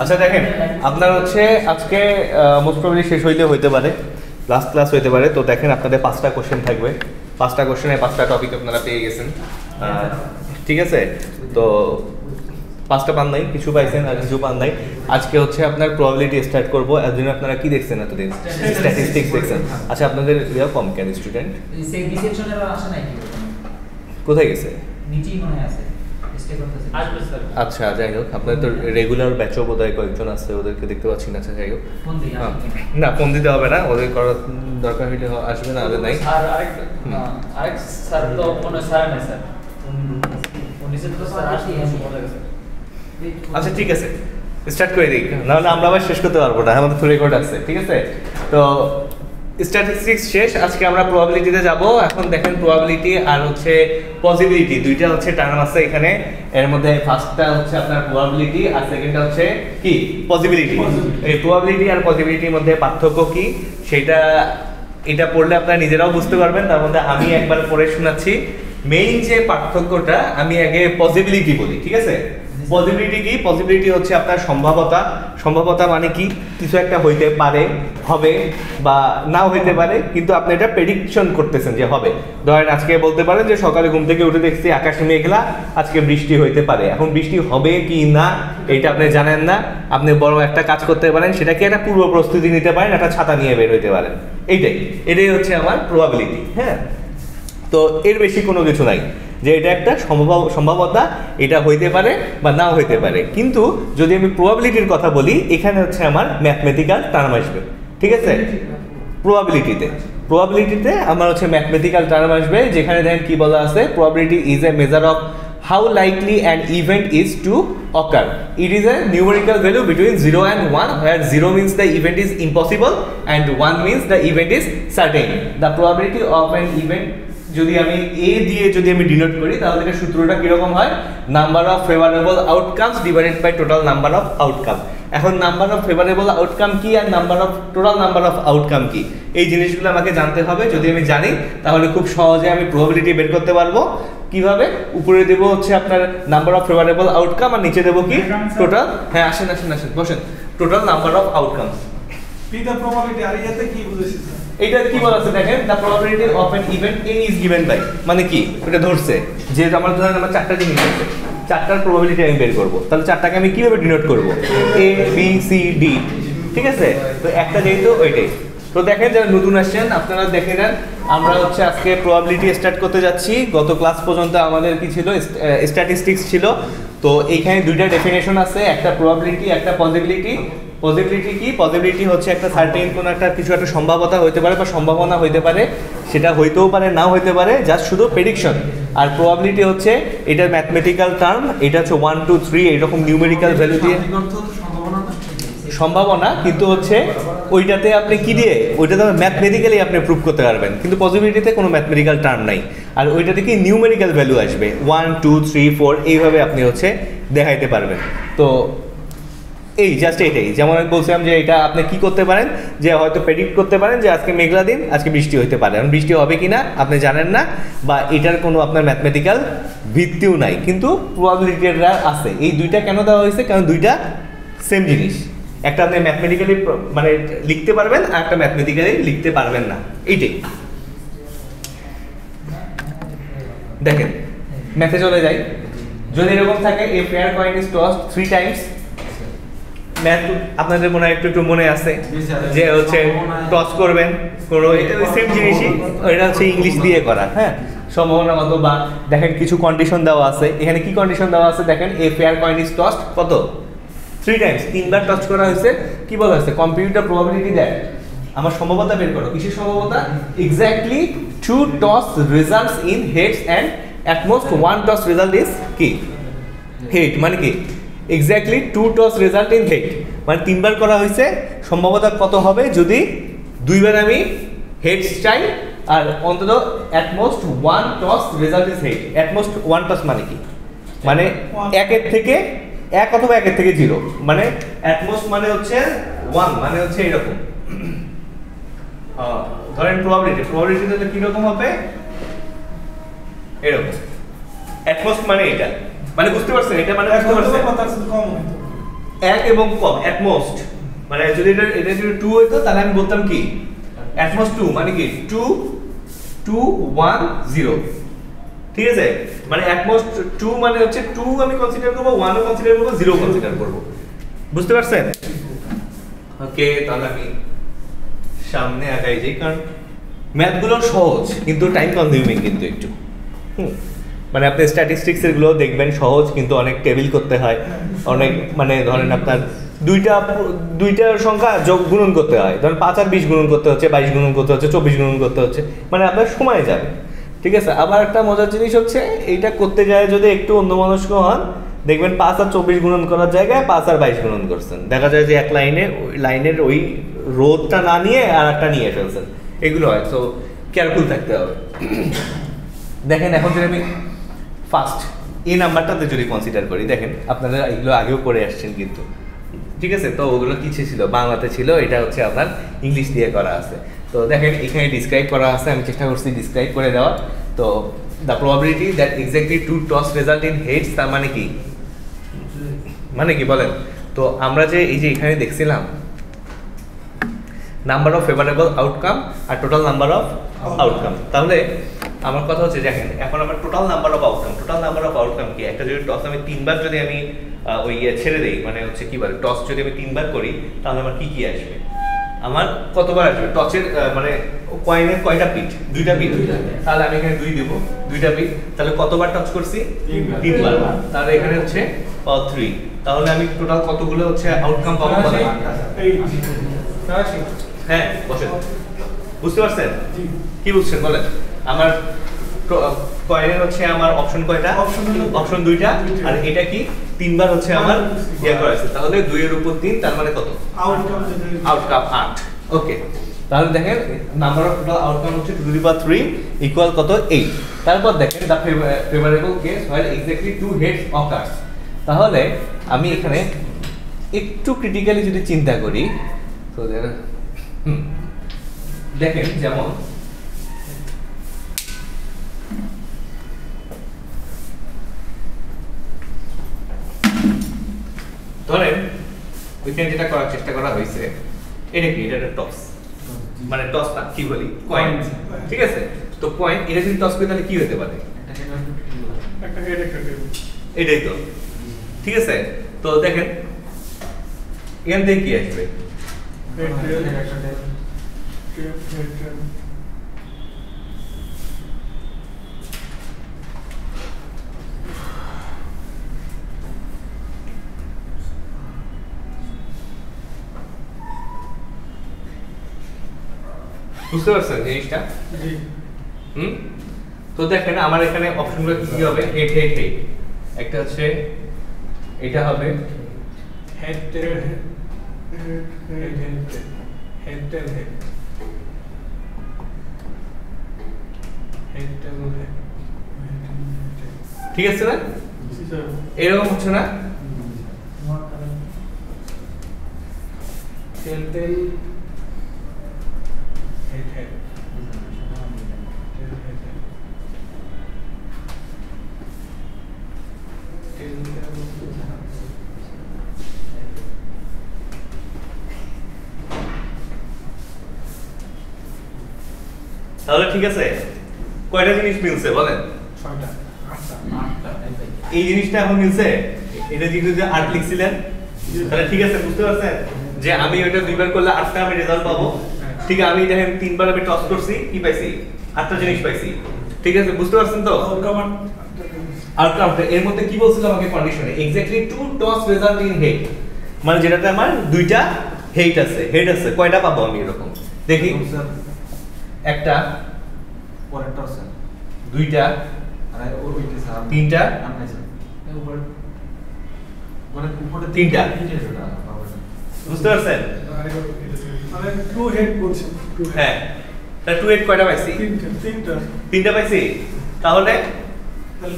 আচ্ছা দেখেন, আপনার হচ্ছে আজকে মোস্ট প্রবাবলি শেষ হইতে পারে, লাস্ট ক্লাস হইতে পারে। তো দেখেন আপনাদের 5টা কোশ্চেন থাকবে, 5টা কোশ্চেনে 5টা টপিক আপনারা পেয়ে গেছেন, ঠিক আছে? তো 5টা পান নাই, কিছু পাইছেন আর কিছু পান নাই। আজকে হচ্ছে আপনার প্রবাবিলিটি স্টার্ট করবো। এতদিন আপনারা কি দেখছেন? এতদিন স্ট্যাটিস্টিক্স দেখছেন। আচ্ছা আপনাদের ইয়া কম কেন স্টুডেন্ট? কোথায় গেছে? আচ্ছা যাই হোক, আপনাদের তো রেগুলার ব্যাচও বোধহয় কয়েকজন আছে, ওদেরকে দেখতে পাচ্ছি না। আচ্ছা যাই হোক, না ফোন দিতে হবে না, ওদের করার দরকার হইলে আসবে না, ওদের নাই। আচ্ছা ঠিক আছে, স্টার্ট করে দিই, নাহলে আমরা আবার শেষ করতে পারবো না, আমাদের তো রেকর্ড আছে। ঠিক আছে, তো স্ট্যাটিস্টিক্স শেষ, আজকে আমরা প্রবাবিলিটিতে যাব। এখন দেখেন প্রবাবিলিটি আর হচ্ছে পসিবিলিটি, দুইটা হচ্ছে টার্ম আছে এখানে। এর মধ্যে ফার্স্টটা হচ্ছে আপনার প্রবাবিলিটি আর সেকেন্ডটা হচ্ছে কি পসিবিলিটি। এই প্রবাবিলিটি আর পসিবিলিটির মধ্যে পার্থক্য কি সেটা এটা পড়লে আপনারা নিজেরাও বুঝতে পারবেন। তার মধ্যে আমি একবার পড়ে শোনাচ্ছি। মেইন যে পার্থক্যটা, আমি আগে পসিবিলিটি বলি, ঠিক আছে? পসিবিলিটি কি? পসিবিলিটি হচ্ছে আপনার সম্ভাবনা। সম্ভাবনা মানে কি? কিছু একটা হইতে পারে, হবে বা নাও হইতে পারে, কিন্তু আপনি এটা প্রেডিকশন করতেছেন যে হবে। ধরেন আজকে বলতে পারেন যে সকালে ঘুম থেকে উঠে দেখছি আকাশে মেঘলা, আজকে বৃষ্টি হইতে পারে। এখন বৃষ্টি হবে কি না এটা আপনি জানেন না। আপনি বড় একটা কাজ করতে পারেন, সেটা কি একটা পূর্ব প্রস্তুতি নিতে পারেন, একটা ছাতা নিয়ে বের হইতে পারেন। এটাই হচ্ছে আমার প্রবাবিলিটি। হ্যাঁ, তো এর বেশি কোনো কিছু নাই, যে এটা একটা সম্ভাবনা, এটা হইতে পারে বা নাও হইতে পারে। কিন্তু যদি আমি প্রবাবিলিটির কথা বলি, এখানে হচ্ছে আমার ম্যাথমেটিক্যাল টার্ম আসবে। ঠিক আছে, প্রবাবিলিটিতে আমার হচ্ছে ম্যাথমেটিক্যাল টার্ম আসবে, যেখানে দেখেন কি বলা আছে, probability is a measure of how likely an event is to occur. It is a numerical value between 0 and 1, where 0 means the event is impossible and 1 means the event is certain. The probability of an event, যদি আমি a দিয়ে যদি আমি denote করি, তাহলে এটা সূত্রটা কিরকম হয়? Number of favourable outcomes divided by total number of outcome. এখন নাম্বার অফ ফেভারেবল আউটকাম কি আর number of total number of outcome কি, এই জিনিসগুলো আমাকে জানতে হবে। যদি আমি জানি তাহলে খুব সহজে আমি প্রবাবিলিটি বের করতে পারবো। কিভাবে? উপরে দেবো হচ্ছে আপনার নাম্বার অফ ফেভারেবল আউটকাম আর নিচে দেবো কি টোটাল। হ্যাঁ আসেন বসেন, টোটাল নাম্বার অফ আউটকাম। এটা কি বলা আছে দেখেন, the probability of an event A is given by, মানে কি এটা ধরছে যে আমার ধরেন আমার 4টা জিনিস আছে, 4টার প্রবাবিলিটি আমি বের করব। তাহলে 4টাকে আমি কিভাবে ডিনোট করব? A B C D. ঠিক আছে, তো একটা যেহেতু ওইটাই। তো দেখেন যারা নতুন আসছেন আপনারা দেখে নেন, আমরা হচ্ছে আজকে প্রবাবিলিটি স্টার্ট করতে যাচ্ছি। গত ক্লাস পর্যন্ত আমাদের কি ছিল? স্ট্যাটিস্টিক্স ছিল। তো এইখানে দুইটা ডেফিনেশন আছে, একটা প্রবাবিলিটি, একটা পসিবিলিটি। পসিবিলিটি কি? পসিবিলিটি হচ্ছে একটা সার্টেন কোনো একটা কিছু একটা সম্ভাবনা হইতে পারে বা সম্ভাবনা হইতে পারে, সেটা হইতেও পারে নাও হইতে পারে, জাস্ট শুধু প্রেডিকশন। আর প্রবাবিলিটি হচ্ছে এটার ম্যাথমেটিক্যাল টার্ম, এটা হচ্ছে 1 2 3 এরকম নিউমেরিক্যাল ভ্যালু দিয়ে সম্ভাবনা, কিন্তু হচ্ছে ওইটাতে আপনি কি দিয়ে, ওইটাতে ম্যাথমেটিক্যালি আপনি প্রুভ করতে পারবেন, কিন্তু পসিবিলিটিতে কোনো ম্যাথমেটিক্যাল টার্ম নাই। আর ওইটাতে কি নিউমেরিক্যাল ভ্যালু আসবে, 1 2 3 4 এইভাবে আপনি হচ্ছে দেখাইতে পারবেন। তো এই জাস্ট এটাই, যেমন আমি বলছিলাম যে এটা আপনি কি করতে পারেন, যে হয়তো প্রেডিক্ট করতে পারেন যে আজকে মেঘলা দিন, আজকে বৃষ্টি হইতে পারে। এখন বৃষ্টি হবে কি না আপনি জানেন না, বা এটার কোনো আপনার ম্যাথমেটিক্যাল ভিত্তিও নাই, কিন্তু প্রবাবিলিটিটা আছে। এই দুইটা কেন দেওয়া হয়েছে? কারণ দুইটা সেম জিনিস, একটা আপনি ম্যাথমেটিক্যালি মানে লিখতে পারবেন আর একটা ম্যাথমেটিক্যালি লিখতে পারবেন না, এইটাই। দেখেন ম্যাথে চলে যাই, যদি এরকম থাকে a fair coin is tossed 3 Times, math আপনাদের মনে হয় একটু মনে আছে যে হচ্ছে টস করবেন কোনো, এটা সেম জিনিসই, এটা হচ্ছে ইংলিশ দিয়ে করা। হ্যাঁ, সম্ভাবনা মতো, বা দেখেন কিছু কন্ডিশন দেওয়া আছে। এখানে কি কন্ডিশন দেওয়া আছে দেখেন, এ ফেয়ার কয়েন ইজ টসড কত 3 টাইমস, 3বার টস করা হয়েছে। কি বলা হয়েছে? কম্পিউটার প্রবাবিলিটি দ্যাট, আমার সম্ভাবনা বের করো। কিসের সম্ভাবনা? Exactly 2 toss results in heads and at most 1 toss result is কি হেড, মানে কি exactly 2 toss result in head, মানে 3বার করা হয়েছে। সম্ভাবনা কত হবে যদি 2বার আমি হেডস চাই, আর অন্তত at most 1 toss result is head. At most 1 toss মানে কি? মানে 1 থেকে 1 অথবা 1 থেকে 0, মানে অ্যাট মোস্ট মানে হচ্ছে 1, মানে হচ্ছে এরকম। ধরেন প্রবাবিলিটিতে কি রকম হবে? এরকম। অ্যাট মোস্ট মানে এটা, মানে বুঝতে পারছেন এটা মানে বুঝতে পারছেন এক এবং কম এট মোস্ট মানে যদি এটা যদি 2 হইতো তাহলে আমি বলতাম কি এট মোস্ট 2 মানে কি 2 2 1 0 ঠিক আছে মানে এট মোস্ট 2 মানে হচ্ছে 2 আমি কনসিডার করব 1 ও কনসিডার করব 0 কনসিডার করব বুঝতে পারছেন ওকে তাহলে আমি সামনে আগাই যাই কারণ ম্যাথ গুলো সহজ কিন্তু টাইম কনজিউমিং কিন্তু একটু মানে আপনি স্ট্যাটিস্টিক্স এর গুলো দেখবেন সহজ কিন্তু অনেক টেবিল করতে হয় অনেক মানে ধরেন আপনার দুইটা সংখ্যা যোগ গুণন করতে হয় ধরেন 5 আর 20 গুণন করতে হচ্ছে 22 গুণন করতে হচ্ছে 24 গুণন করতে হচ্ছে মানে আপনার সময় যাবে ঠিক আছে আবার একটা মজার জিনিস হচ্ছে এইটা করতে যায় যদি একটু অন্যমনস্ক হন দেখবেন 5 আর 24 গুণন করার জায়গায় 5 আর 22 গুণন করছেন দেখা যায় যে এক লাইনের ওই রোধটা না নিয়ে আর একটা নিয়ে ফেলছেন এগুলো হয় সো কেয়ারফুল থাকতে হবে দেখেন এখন যদি আমি ফার্স্ট এই নাম্বারটাতে যদি কনসিডার করি দেখেন আপনারা এগুলো আগেও করে আসছেন কিন্তু ঠিক আছে তো ওগুলো কিছু ছিল বাংলাতে ছিল এটা হচ্ছে আপনার ইংলিশ দিয়ে করা আছে তো দেখেন এখানে ডিসক্রাইব করা আছে আমি চেষ্টা করছি ডিসক্রাইব করে দেওয়া তো the probability that exactly two toss result in heads তার মানে কি বলেন তো আমরা যে এই যে এখানে দেখছিলাম নাম্বার অফ ফেভারেবল আউটকাম আর টোটাল নাম্বার অফ আউটকাম তাহলে আমার কথা হচ্ছে দেখেন এখন আমার টোটাল নাম্বার অফ আউটকাম কি একটা যদি টস আমি 3 বার যদি আমি ওই ছেড়ে দেই মানে হচ্ছে কি বলে টস যদি আমি 3 বার করি তাহলে আমার কি আসবে আমার কতবার আসবে টসের মানে কয়েনের কয়টা পিঠ দুইটা পিঠ তাহলে আমি এখানে 2 দেব দুইটা পিঠ তাহলে কতবার টচ করছি 3 বার তাহলে এখানে হচ্ছে 3 তাহলে আমি টোটাল কতগুলো হচ্ছে আউটকাম পাবো হ্যাঁ বসেন বুঝতে পারছেন কি বুঝছেন বলেন আমার কয়েনের হচ্ছে আমার অপশন কয়টা অপশন দুইটা আর এটা কি 3 বার হচ্ছে আমার ইয়া করা আছে তাহলে 2 এর উপর 3 তার মানে কত আউটকাম 8 ওকে তাহলে দেখেন নাম্বার অফ টোটাল আউটকাম হচ্ছে 2 টু দি পাওয়ার 3 ইকুয়াল কত 8 তারপর দেখেন দা ফেভারেবল কেস হোয়ার এক্স্যাক্টলি টু হেডস অকার্স তাহলে আমি এখানে একটু ক্রিটিক্যালি যদি চিন্তা করি তো দেখেন যেমন ধরেন ওইখানে যেটা করার চেষ্টা করা হয়েছে এটা কি এটা টস মানে টস না কি বলি কয়েন ঠিক আছে তো কয়েন এটা যদি টস করি তাহলে কি হতে পারে একটা হেড একটা টেল এটাই তো ঠিক আছে তো দেখেন এখান থেকে কি আসবে হেড টেল একটা টেল বুঝতে পারছেন জিনিসটা তো দেখেন আমার এখানে অপশনগুলো কি হবে হেড হেড হেড একটা হচ্ছে এটা হবে হেড টেল হেড হেড হেড টেল হেড হেড টেল হেড ঠিক আছে না এরকম হচ্ছে না টেল টেল head head তাহলে ঠিক আছে কয়টা জিনিস মিলছে বলেন 6টা 8টা এই জিনিসটা এখন মিলছে এটা যদি 8 লিখছিলেন তাহলে ঠিক আছে বুঝতে পারছেন যে আমি ওটা দুইবার করলে 8টা আমি রেজাল্ট পাবো ঠিক আছে আমি দেখেন 3 বার আমি টস করছি কি পাইছি 8টা জিনিস পাইছি ঠিক আছে বুঝতে পারছেন তো আউটকাম এর মধ্যে কি বলছিল আমাকে কন্ডিশনে exactly two toss result in head মানে যেটাতে আমার দুইটা হেড আছে কয়টা পাবো আমি এরকম দেখি একটা পরের টস দুইটা আর ওইটা স্যার তিনটা উপর মানে উপরে তিনটা বুঝতে পারছেন মানে টু হেড বলছি হ্যাঁ তা টু হেড কয়টা পাইছি তিনটা পাইছি তাহলে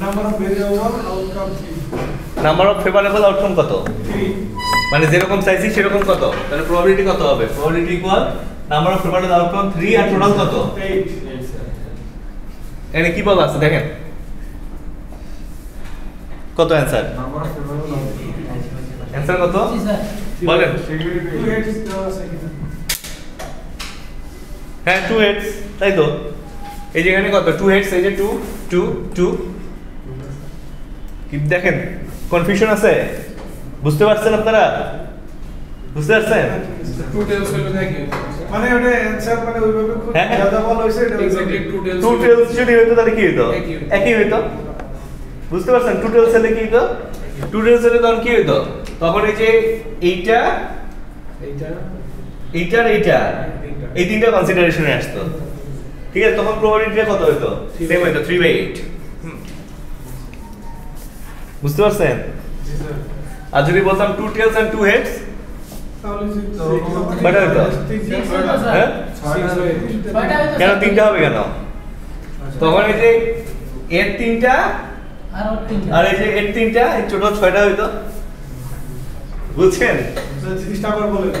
number of variable outcome 3 number of favourable outcome কত 3 মানে যেরকম চাইছি সেরকম কত তাহলে প্রবাবিলিটি কত হবে probability equal number of favourable outcome 3 আর টোটাল কত 8 এখানে কি বলা আছে দেখেন কত অ্যান্সার? অ্যান্সার কত বলেন? হ্যাঁ 2 হেডস, তাই তো। এই যেখানে কত 2 হেডস, এই যে 2 2 2 কি দেখেন কনফিউশন আছে? বুঝতে পারছেন আপনারা? বুঝতে পারছেন? মানে ওটা অ্যানসার মানে ওইভাবে খুব হ্যাঁ, হ্যাঁ। জাদা বলা হইছে এটা Exactly, two tails. 2 টেলস যদি হতো তাহলে কি হতো? একই হতো। একই হতো। বুঝতে পারছেন? 2 টেলস হলে কি হতো? 2 টেলস হলে তখন কি হতো? তখন এই যে এইটা এইটা এইটা আর এইটা এই তিনটা কনসিডারেশনে আসতো। ঠিক আছে, তখন প্রবাবিলিটিটা কত হতো? সেম হতো 3/8। বুঝতে পারছেন? জি স্যার আর যদি বলতাম 2 tails and 2 heads তাহলে যে কয়টা হতো? হ্যাঁ? কেন তিনটা হবে কেন? তখন এই যে এর তিনটা আর এই যে এর তিনটা, এই টোটাল 6টা হইতো। বুঝছেন? জিনিসটা আবার বলেন।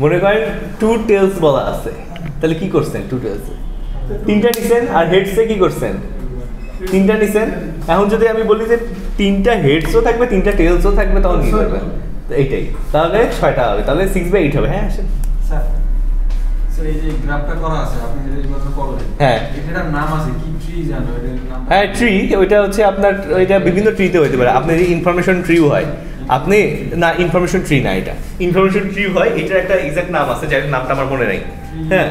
মনে করেন 2 tails বলা আছে, তাহলে কি করছেন? 2 tails তিনটা নিছেন আর হেডসে কি করছেন? তিনটা নিছেন। এখন যদি আমি বলি যে তিনটা হেডসও থাকবে তিনটা টেলসও থাকবে, তখন কি করবেন? তো এইটাই, তাহলে 6টা হবে, তাহলে 6/8 হবে। হ্যাঁ আসেন। স্যার স্যার এই যে গ্রাফটা করা আছে আপনি যেটা এই কথা বললেন, হ্যাঁ। এটার নাম আছে কি? ট্রি জানো এটার নাম? হ্যাঁ ট্রি, ওইটা হচ্ছে আপনার, ওইটা বিভিন্ন ট্রিতে হইতে পারে। আপনি যদি ইনফরমেশন ট্রিও হয়, আপনি না ইনফরমেশন ট্রি না, এটা ইনফরমেশন ট্রি হয়। এটার একটা এক্সাক্ট নাম আছে, যার নামটা আমার মনে নাই। হ্যাঁ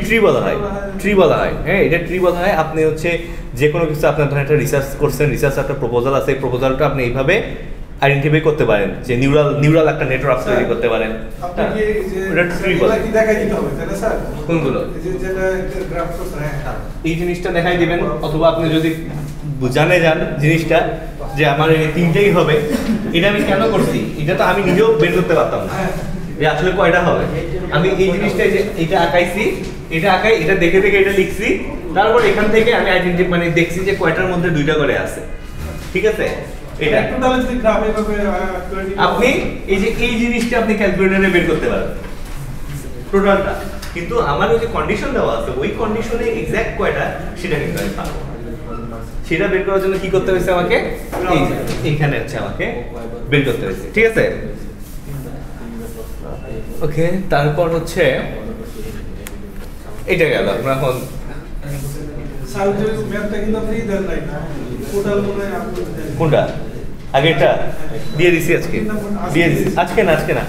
ট্রি বলা হয়, ট্রি বলা হয়। হ্যাঁ এটা ট্রি বলা হয়। আপনি হচ্ছে যে কোনো কিছু আপনার ধরেন একটা রিসার্চ করছেন, রিসার্চ একটা প্রপোজাল আছে, এই প্রপোজালটা আপনি এইভাবে আইডেন্টিফাই করতে পারেন যে নিউরাল একটা নেটওয়ার্ক তৈরি করতে পারেন। আপনি কি এই যে ওটা ট্রি এগুলা বলে। কি দেখাই দিতে হবে তাই না স্যার? কোনগুলো? এই যে যেটা গ্রাফ করছেন হ্যাঁ এই জিনিসটা দেখাই দিবেন, অথবা আপনি যদি জানে যান জিনিসটা যে আমার এই তিনটেই হবে, এটা আমি কেন করছি এটা তো আমি নিজেও বের করতে পারতাম না যে আসলে কয়টা হবে। আমি এই জিনিসটা যে এটা আঁকাইছি, এটা আঁকাই, এটা দেখে দেখে এটা লিখছি, তারপর এখান থেকে আমি মানে দেখছি যে কয়টার মধ্যে 2টা করে আছে। ঠিক আছে, এটা একটু তাহলে যদি গ্রাফ এভাবে আপনি এই যে এই জিনিসটা আপনি ক্যালকুলেটরে বের করতে পারবেন টোটালটা, কিন্তু আমার ওই যে কন্ডিশন দেওয়া আছে ওই কন্ডিশনে এক্সাক্ট কয়টা সেটা কিন্তু আমি পাবো। সেটা বের করার জন্য কি করতে হয়েছে আমাকে? এই যে এখানে হচ্ছে আমাকে বের করতে হয়েছে। ঠিক আছে, ওকে। তারপর হচ্ছে এটা গেল। আমরা এখন স্যার যে ম্যাথটা কিন্তু আপনি দেন নাই টোটাল মনে হয় আপনি দেন। কোনটা? আগেরটা দিয়ে দিছি আজকে, দিয়ে দিছি আজকে না, আজকে না,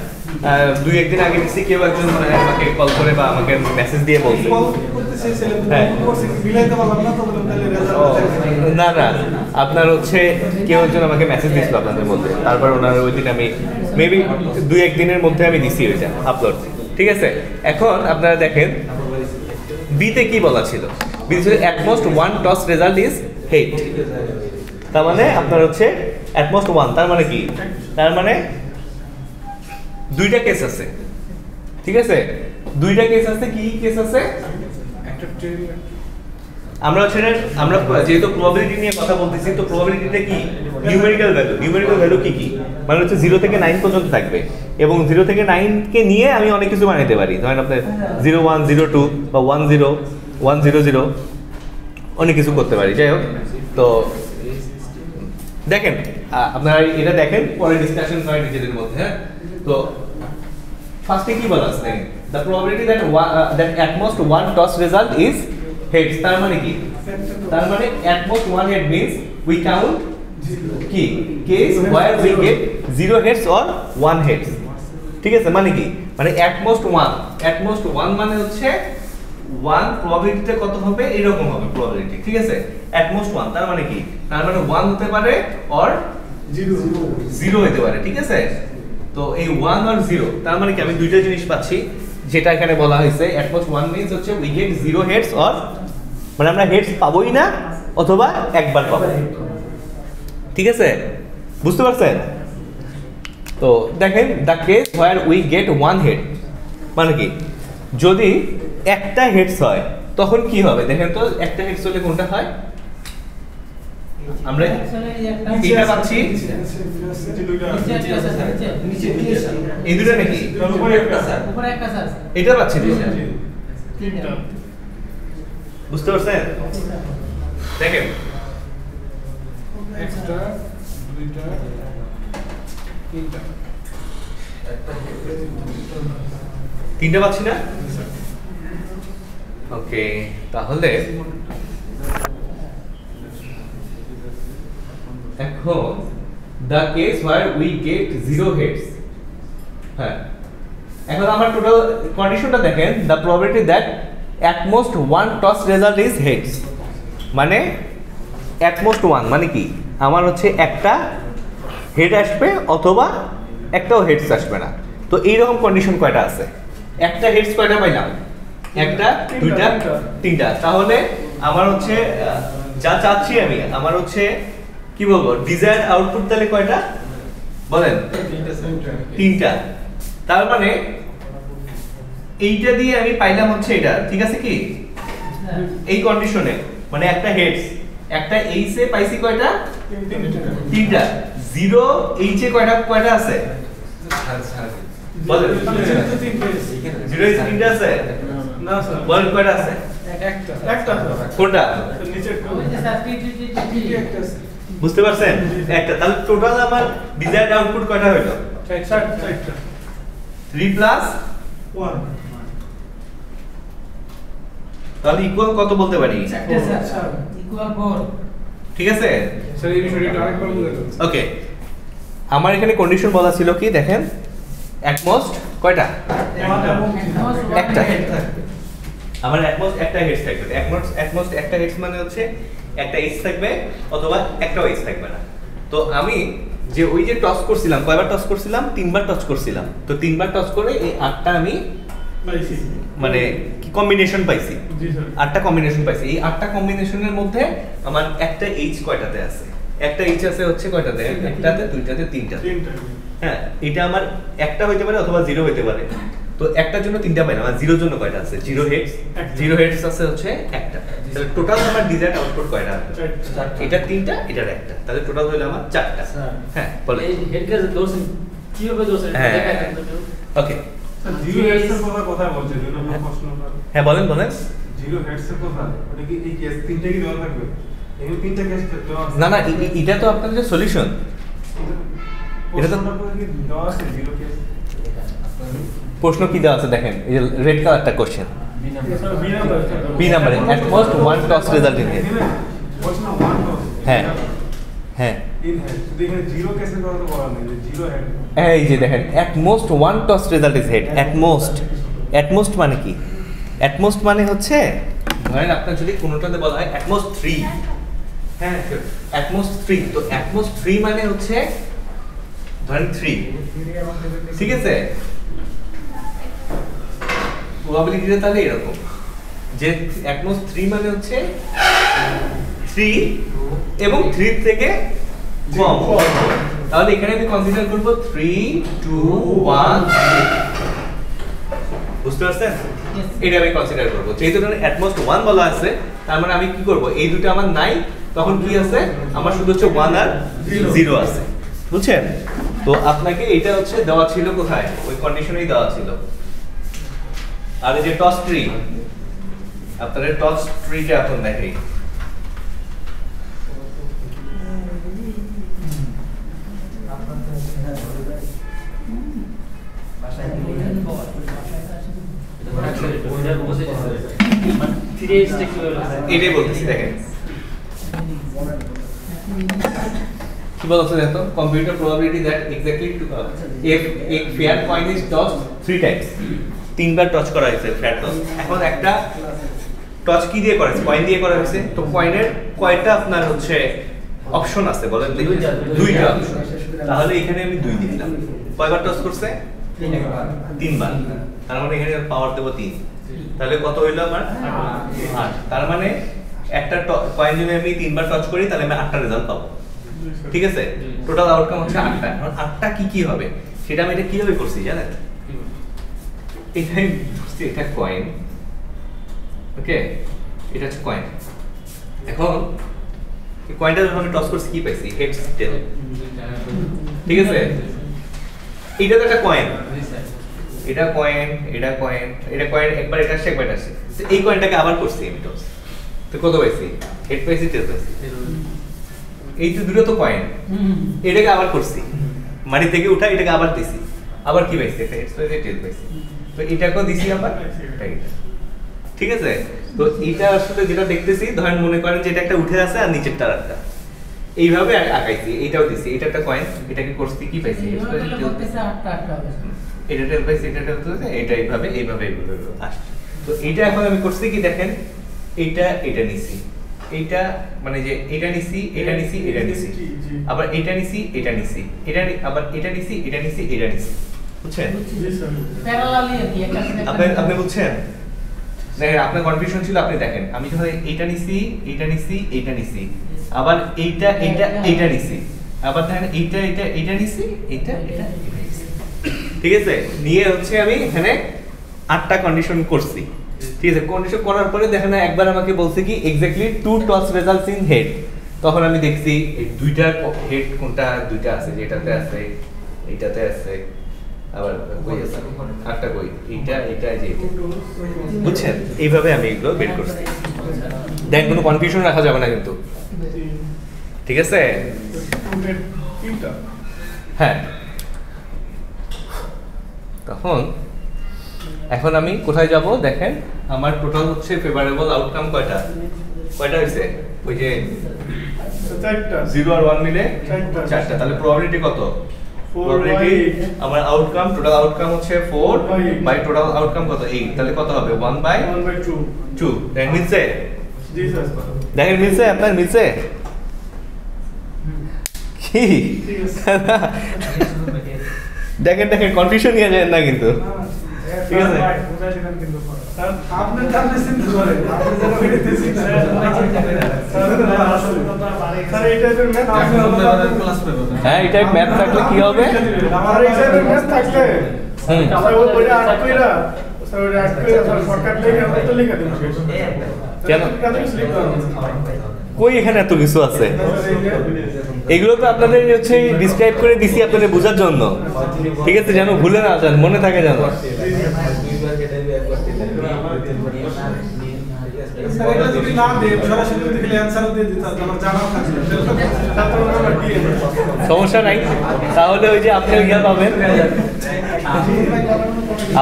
2-1 দিন আগে দিছি। কেউ একজন মানে আমাকে কল করে বা আমাকে মেসেজ দিয়ে বলছে কল করতে চাইছিলেন হ্যাঁ। করছি মিলাইতে পারলাম না তো বললাম তাহলে ও, রেজাল্ট না না, আপনার হচ্ছে কেউ একজন আমাকে মেসেজ দিয়েছিল আপনাদের মধ্যে, তারপর ওনার ওই দিন আমি মেবি 2-1 দিনের মধ্যে আমি দিছি ওইটা আপলোড। ঠিক আছে, এখন আপনারা দেখেন বিতে কি বলা ছিল? বিতে ছিল at most 1 toss result is head. তার মানে আপনার হচ্ছে অ্যাট মোস্ট 1, তার মানে কি? তার মানে 2টা কেস আছে। ঠিক আছে, 2টা কেস আছে। কি কেস আছে? একটা ট্রি আমরা হচ্ছে আমরা যেহেতু প্রবাবিলিটি নিয়ে কথা বলতেছি, তো প্রবাবিলিটিটা কি? Numerical value. নিউমেরিক্যাল ভ্যালু কি কি? মানে হচ্ছে 0 থেকে 9 পর্যন্ত থাকবে, এবং 0 থেকে 9 কে নিয়ে আমি অনেক কিছু বানাইতে পারি। ধরেন আপনার 01 02 বা 10 100 অনেক কিছু করতে পারি। যাই হোক, তো দেখেন আপনারা এটা দেখেন, পরে ডিসকাশন করেন নিজেদের মধ্যে। হ্যাঁ, তো ফার্স্টে কি বলা আছে? The probability that at most 1 toss result is heads. তার মানে কি? তার মানে at most 1 head means we count কি case where we get 0 heads or 1 heads। ঠিক আছে, মানে কি? মানে at most 1 মানে হচ্ছে 1 প্রবাবিলিটিতে কত হবে? এরকম হবে প্রবাবিলিটি। ঠিক আছে, at most 1 তার মানে কি? তার মানে 1 হতে পারে or 0 হতে পারে। ঠিক আছে, তো এই 1 আর 0 তার মানে কি? আমি দুইটা জিনিস পাচ্ছি, যেটা এখানে বলা হয়েছে at most 1 means হচ্ছে we get 0 heads or মানে আমরা হেডস পাবোই না অথবা একবার পাবো। ঠিক আছে, বুঝতে পারছেন? তো দেখেন the case where we get 1 head মানে কি? যদি একটা হেডস হয় তখন কি হবে? দেখেন তো, একটা হেডস হলে কোনটা হয়? আমরা এটা পাচ্ছি, এই দুটো নাকি? এটা পাচ্ছি দুটো। বুঝতে পারছেন? দেখেন একটা দুইটা তিনটা তিনটা পাচ্ছি না? ওকে, তাহলে এখন the case where we get 0 heads, হ্যাঁ, এখন আমার টোটাল কন্ডিশনটা দেখেন, the probability that at most one toss result is heads, মানে at most one মানে কি, আমার হচ্ছে একটা হেড আসবে অথবা একটাও হেডস আসবে না। তো এইরকম কন্ডিশন কয়টা আছে? একটা হেডস কয়টা পাইলাম? একটা, দুইটা, তিনটা। তাহলে আমার হচ্ছে যা চাচ্ছি আমি, আমার হচ্ছে কি বলবো, ডিজায়ার্ড আউটপুট তাহলে কয়টা বলেন? তিনটা। তার মানে এইটা দিয়ে আমি পাইলাম হচ্ছে এটা, ঠিক আছে কি? এই কন্ডিশনে মানে একটা হেডস, একটা এইচ এ পাইছি কয়টা? তিনটা। 0 এইচ এ কয়টা আছে? বলেন। 0 এইচ তিনটা আছে? না স্যার, বলেন কয়টা আছে? একটা কোনটা? নিচে একটা আছে। বুঝতে পারছেন? একটা। তাহলে টোটাল আমার ডিজায়ার্ড আউটপুট কয়টা হইলো? 3 প্লাস 1 তাহলে ইকুয়াল কত বলতে পারি? ঠিক আছে? স্যার এই বিষয়টা আরেকবার বলে দেন। ওকে, আমার এখানে কন্ডিশন বলা ছিল কি দেখেন, at most কয়টা? একটা। আমার at most একটা হেডস থাকবে। at most একটা হেডস মানে হচ্ছে একটা এইচ থাকবে অথবা একটাও এইচ থাকবে না। তো আমি যে ওই যে টস করছিলাম, কয়বার টস করছিলাম? 3বার টস করছিলাম। তো 3বার টস করে এই 8টা আমি পাইছি। মানে কি কম্বিনেশন পাইছি? জি স্যার। 8টা কম্বিনেশন পাইছি। এই 8টা কম্বিনেশনের মধ্যে আমার একটা এইচ কয়টাতে আছে? একটা এইচ আছে হচ্ছে কয়টাতে? একটাতে, দুইটাতে, তিনটাতে। তিনটা। হ্যাঁ, এটা আমার একটা হইতে পারে অথবা 0 হইতে পারে। তো একটার জন্য তিনটা পাইলাম, আর 0 জন্য কয়টা আছে? 0 হেডস। 0 হেডস আছে হচ্ছে একটা। তাহলে টোটাল আমার ডিজায়ার্ড আউটপুট কয়টা? এটা তিনটা, এটার একটা। তাহলে টোটাল হলো আমার 4টা। হ্যাঁ, বলেন। এই হেডকে দোষেন কিভাবে দোষেন হ্যাঁ। দেখা কিন্তু ওকে, স্যার 0 হেডস এর কথা বলছেন, দুই নম্বর প্রশ্ন। হ্যাঁ বলেন বলেন। 0 হেডস এর কথা, ওটা কি এই কেস তিনটা কি দেওয়া থাকবে? এই তিনটা কেস দেওয়া আছে? না না, এটা তো আপনার যে সলিউশন। এটা তো- প্রশ্নটা কি দেওয়া আছে 0 কেস? প্রশ্ন কি দেওয়া আছে দেখেন, এই যে রেড কালারটা question, sir B number. B নাম্বারে at most one toss result in head। প্রশ্ন 1 তো হ্যাঁ হ্যাঁ, ইন হেড, শুধু এখানে 0 কেসের কথা তো বলা নেই যে 0 হেড। এই যে দেখেন at most one toss result is head। at most মানে কি? at most মানে হচ্ছে ধরেন আপনার যদি কোনোটাতে বলা হয় at most 3, হ্যাঁ at most 3, তো at most 3 মানে হচ্ছে ধরেন 3, ঠিক আছে? প্রবাবিলিটিটা তাহলে এরকম যে at most 3 মানে হচ্ছে 3 এবং 3 থেকে কম। তাহলে এখানে আমি কনসিডার করব 3 2 1 বুঝতে পারছেন? এটা আমি কনসিডার করব। যেহেতু এখানে at most 1 বলা আছে, তার মানে আমি কি করব? এই দুটো আমার নাই, তখন কি আছে? আমার শুধু হচ্ছে 1 আর 0 আছে। বুঝছেন? তো আপনাকে এটা হচ্ছে দেওয়া ছিল কোথায়? ওই কন্ডিশনেই দেওয়া ছিল। আর এই যে টস ট্রি, আপনাদের টস ট্রিটা এখন দেখাই। এটাই বলতেছি, দেখেন কি বলছে দেখো, computer probability that exactly if a fair coin is tossed 3 times, 3 bar toss করা হয়েছে ফেয়ার টস। এখন একটা টস কি দিয়ে করা হয়েছে? কয়েন দিয়ে করা হয়েছে। তো কয়েনের কয়টা আপনার হচ্ছে অপশন আছে বলেন দেখি? দুইটা অপশন। তাহলে এখানে আমি 2 দিয়ে দিলাম। কয়বার টস করছে? 3 বার। তার মানে এখানে পাওয়ার দেব 3। তাহলে কত হইলো আমার? 8। তার মানে একটা কয়েন যদি আমি 3 বার টচ করি তাহলে আমি 8টা রেজাল্ট পাবো। ঠিক আছে? টোটাল আউটকাম হচ্ছে 8টা। এখন 8টা কি কি হবে সেটা আমি এটা কিভাবে করছি জানেন? এটাই ধরছি, এটা কয়েন, ওকে, এটা হচ্ছে কয়েন। এখন এই কয়েনটা যখন আমি টস করছি কি পাইছি? হেডস টেল, ঠিক আছে? এটা তো একটা কয়েন, এটা কয়েন, এটা কয়েন, এটা কয়েন, একবার এটা আসছে একবার এটা আসছে। তো এই কয়েনটাকে আবার করছি আমি টস, তো কত পাইছি? হেড পাইছি, টেল পাইছি। এই যে দুটো তো কয়েন, এটাকে আবার করছি, মাটি থেকে উঠা এটাকে আবার দিছি, আবার কি পাইছি, এটা এক্স পাইছি, টেল পাইছি, তো এটাকেও দিছি আবার এটা, ঠিক আছে। তো এটা আসলে যেটা দেখতেছি, ধরেন মনে করেন যে এটা একটা উঠে আছে আর নিচেরটা আরেকটা, এইভাবে আঁকাইছি, এটাও দিছি, এটা একটা কয়েন, এটাকে করছি, কি পাইছি, এটা টেল পাইছি, এটা টেল পাইছি, এটা এইভাবে এইভাবে এইভাবে আসছে। তো এইটা এখন আমি করছি কি দেখেন, এইটা এটা নিছি, এইটা মানে যে এটা নিছি, এটা নিছি, এটা নিছি, আবার এটা নিছি, এটা নিছি, এটা আবার এটা নিছি, এটা নিছি, এটা নিছি, বুঝছেন? আপনি বুঝছেন? দেখেন আপনার কনফিউশন ছিল, আপনি দেখেন আমি যখন এইটা নিছি, এইটা নিছি, এইটা নিছি, আবার এইটা এইটা এইটা নিছি, আবার দেখেন এইটা এইটা এইটা নিছি, এইটা এটা এটা নিছি, ঠিক আছে। নিয়ে হচ্ছে আমি এখানে 8টা কন্ডিশন করছি, ঠিক আছে। কন্ডিশন করার পরে দেখেন একবার আমাকে বলছে কি exactly 2 toss results in head, তখন আমি দেখছি এই দুইটা হেড কোনটা, দুইটা আছে, যেটাতে আছে এইটাতে আছে, আবার কই আছে আটটা কই, এইটা এটা যে এটা, বুঝছেন? এইভাবে আমি এগুলো বের করছি। দেন কোনো কনফিউশন রাখা যাবে না কিন্তু, ঠিক আছে? হ্যাঁ, তখন এখন আমি কোথায় যাব দেখেন, আমার টোটাল হচ্ছে ফেভারেবল আউটকাম কয়টা কয়টা হইছে, ওই যে 0 আর 1 মিলে 4টা, তাহলে প্রবাবিলিটি কত? প্রবাবিলিটি আমার আউটকাম, টোটাল আউটকাম হচ্ছে 4 বাই টোটাল আউটকাম কত 8, তাহলে কত হবে 1 বাই 2। দেন মিলছে? জি স্যার। দেখেন মিলছে, আপনার মিলছে কি? দেখেন দেখেন কনফিউশন নিয়ে যায় না কিন্তু, ঠিক আছে? আপনি জানলে চিন্তা করেন, আপনি যেন হইতেছি স্যার এই টাইপের ম্যাথ আপনি ক্লাস পেপার, হ্যাঁ এই টাইপ ম্যাথ থাকলে কি হবে, আমার এই টাইপের ম্যাথ থাকলে স্যার ওইটা আট কইরা স্যার ওইটা আট কইরা স্যার শর্টকাট লেখা তো লেখা দিন শেষ কেন কই এখানে এত কিছু আছে, এগুলো তো আপনাদের হচ্ছে ডিসক্রাইব করে দিছি আপনাদের বোঝার জন্য, ঠিক আছে, যেন ভুলে না যান, মনে থাকে যেন। স্যার এটা যদি না দেন সরাসরি দেখলে অ্যানসারও দিয়ে দিতাম, আমার জানা থাকবে, তারপর আমরা দিয়ে সমস্যা নাই। তাহলে ওই যে আপনি ইয়া পাবেন,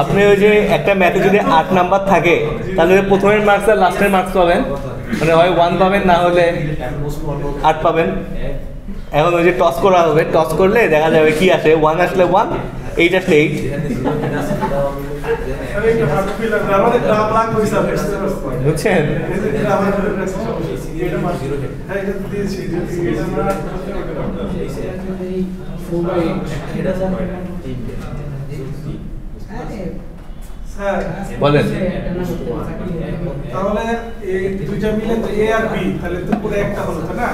আপনি ওই যে একটা ম্যাথে যদি 8 নাম্বার থাকে তাহলে প্রথমের মার্কস আর লাস্টের মার্কস পাবেন, মানে হয় 1 পাবেন না হলে 8 পাবেন। এখন ওই যে টস করা হবে, টস করলে দেখা যাবে কি আসে, 1 আসলে 1, 8 আসলে 8, বুঝছেন? বলেন। তাহলে এই দুইটা মিলে তো এ আর বি, তাহলে তো পুরো একটা হলো, তাই না?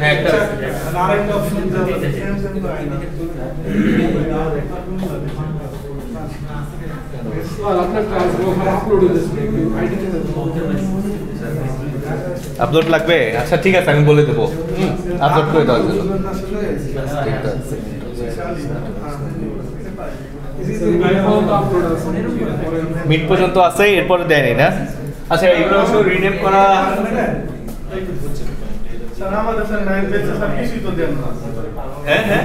হ্যাঁ একটা আরেকটা অপশন আপলোড লাগবে, আচ্ছা ঠিক আছে আমি বলে দেবো, আপলোড করে দেওয়ার জন্য। মিড পর্যন্ত আছে, এরপরে দেয়নি না। আচ্ছা এগুলো অবশ্য রিনেম করা, হ্যাঁ হ্যাঁ।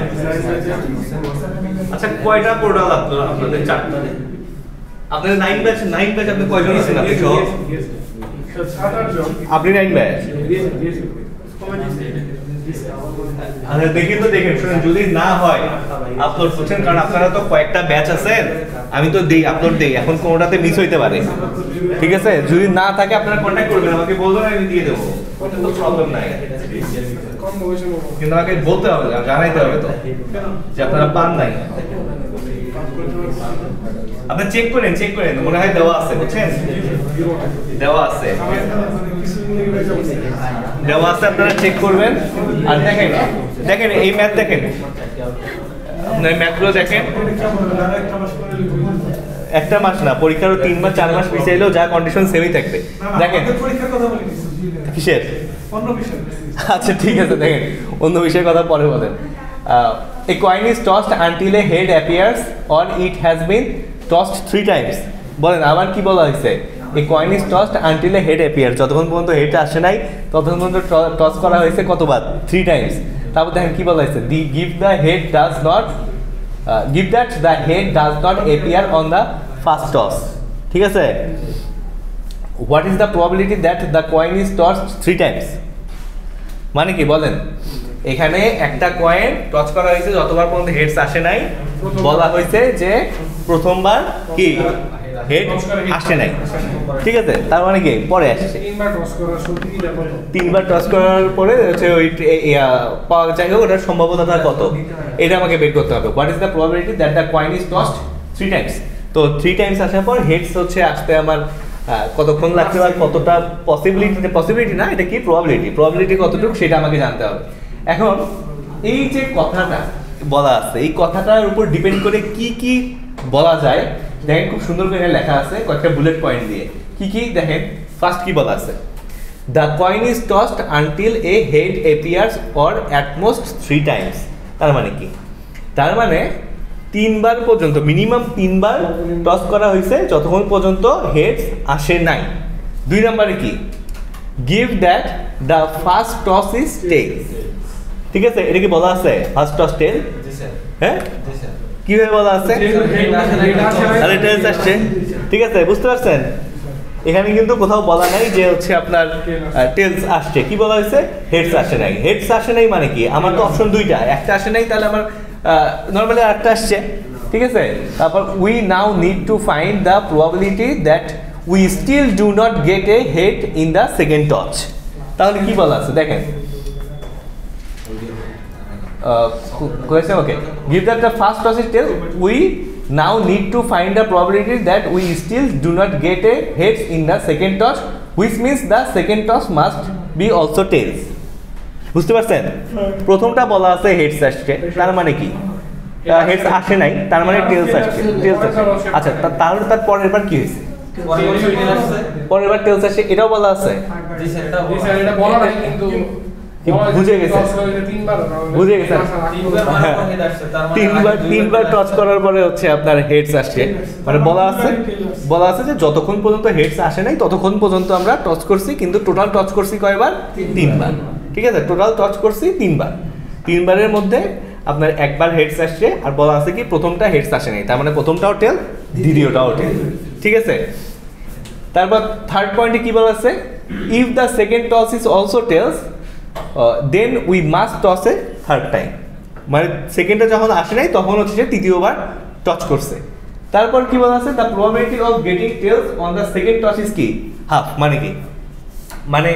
আচ্ছা কয়টা পোর্টাল আপনাদের? 4টা। আপনাদের 9 ব্যাচ আপনি কয়জন আছেন আপনি সহ? আপনি 9 ব্যাচ? আচ্ছা দেখি তো, দেখেন শুনেন, যদি না হয় আপলোড করছেন, কারণ আপনারা তো কয়েকটা ব্যাচ আছেন, আমি তো দেই আপলোড দেই, এখন কোনোটাতে মিস হইতে পারে, ঠিক আছে? যদি না থাকে আপনারা কন্ট্যাক্ট করবেন, আমাকে বলবেন, আমি দিয়ে দেবো, ওটা তো প্রবলেম নাই, কিন্তু আমাকে বলতে হবে, জানাইতে হবে তো যে আপনারা পান নাই। আপনি চেক করেন, মনে হয় দেওয়া আছে, বুঝছেন? দেওয়া আছে, আপনারা চেক করবেন। আর দেখেন এই ম্যাথ দেখেন, আপনার ম্যাথগুলো দেখেন, একটা মাস না, পরীক্ষারও 3 মাস 4 মাস পিছাইলেও যা কন্ডিশন সেমই থাকবে। দেখেন পরীক্ষার কথা বলি, কিসের? অন্য বিষয়। আচ্ছা ঠিক আছে, দেখেন অন্য বিষয়ের কথা পরে বলেন। A coin is tossed until a head appears or it has been tossed 3 times. বলেন আবার কি বলা হয়েছে? এ coin is টসড until a head appear, যতক্ষণ পর্যন্ত হেড আসে নাই ততক্ষণ পর্যন্ত টস করা হয়েছে কতবার? 3 টাইমস। তারপর দেখেন কি বলা হয়েছে, the give the head does not give that the head does not appear on the first toss. ঠিক আছে, what is the probability that the coin is tossed 3 times? মানে কি বলেন, এখানে একটা কয়েন টস করা হয়েছে যতবার পর্যন্ত হেডস আসে নাই, বলা হয়েছে যে প্রথমবার কি হেড আসে নাই। ঠিক আছে, তার মানে কি পরে আসছে, 3বার টস করার সত্যিটা কত? 3বার টস করার পরে হচ্ছে ওই পাওয়া যাই হোক ওটার সম্ভাবনাটা কত, এটা আমাকে বের করতে হবে। What is the probability that the coin is tossed 3 Times? তো 3 টাইমস আসার পর হেডস হচ্ছে আসতে আমার কতক্ষণ লাগতে পারে, কতটা পসিবিলিটি না, এটা কি প্রবাবিলিটি কতটুকু সেটা আমাকে জানতে হবে। এখন এই যে কথাটা বলা আছে, এই কথাটার উপর ডিপেন্ড করে কি কি বলা যায় দেখেন, খুব সুন্দর করে লেখা আছে কয়েকটা বুলেট পয়েন্ট দিয়ে। কি কি দেখেন, ফার্স্ট কি বলা আছে, the coin is টসড until a head appears or at most 3 Times. তার মানে কি, তার মানে 3বার পর্যন্ত, মিনিমাম 3বার টস করা হয়েছে যতক্ষণ পর্যন্ত হেডস আসে নাই। 2 নম্বরে কি, give that the first toss is tails. ঠিক আছে, এটা কি বলা আছে ফার্স্ট টস টেল? হ্যাঁ, কিভাবে বলা আছে? তাহলে টেলস আসছে। ঠিক আছে, বুঝতে পারছেন? এখানে কিন্তু কোথাও বলা নাই যে হচ্ছে আপনার টেলস আসছে, কি বলা হয়েছে? হেডস আসে নাই। হেডস আসে নাই মানে কি, আমার তো অপশন 2টা, একটা আসে নাই তাহলে আমার নর্মালি আরেকটা আসছে। ঠিক আছে, তারপর we now need to find the probability that we still do not get a head in the second toss. তাহলে কি বলা আছে দেখেন, question, okay, give that the first toss is tail, we now need to find the probability that we still do not get a heads in the second toss, which means the second toss must be also tails. বুঝতে পারছেন? প্রথমটা বলা আছে heads আসছে, তার মানে কি heads আসে নাই, তার মানে টেলস আসছে, টেলস আসছে। আচ্ছা, তাহলে তার পরের বার কি হয়েছে? পরের বার টেলস আসছে, এটাও বলা আছে। জি স্যার, এটা বলা নাই কিন্তু বুঝে গেছে, বুঝে গেছেন? 3বার টচ করার পরে হচ্ছে আপনার হেডস আসছে, মানে বলা আছে যে যতক্ষণ পর্যন্ত হেডস আসে নাই ততক্ষণ পর্যন্ত আমরা টচ করছি, কিন্তু টোটাল টচ করছি কয়বার? 3বার। ঠিক আছে, টোটাল টচ করছি 3বার। 3বারের মধ্যে আপনার একবার হেডস আসছে, আর বলা আছে কি প্রথমটা হেডস আসে নাই, তার মানে প্রথমটাও টেল, দ্বিতীয়টাও টেল। ঠিক আছে, তারপর থার্ড পয়েন্টে কি বলা আছে, if the second toss is also tails then we must toss a third time. মানে সেকেন্ডটা যখন আসে নাই তখন হচ্ছে যে তৃতীয়বার টচ করছে। তারপর কি বলা আছে, the probability of getting tails on the second toss is কি হাফ। মানে কি, মানে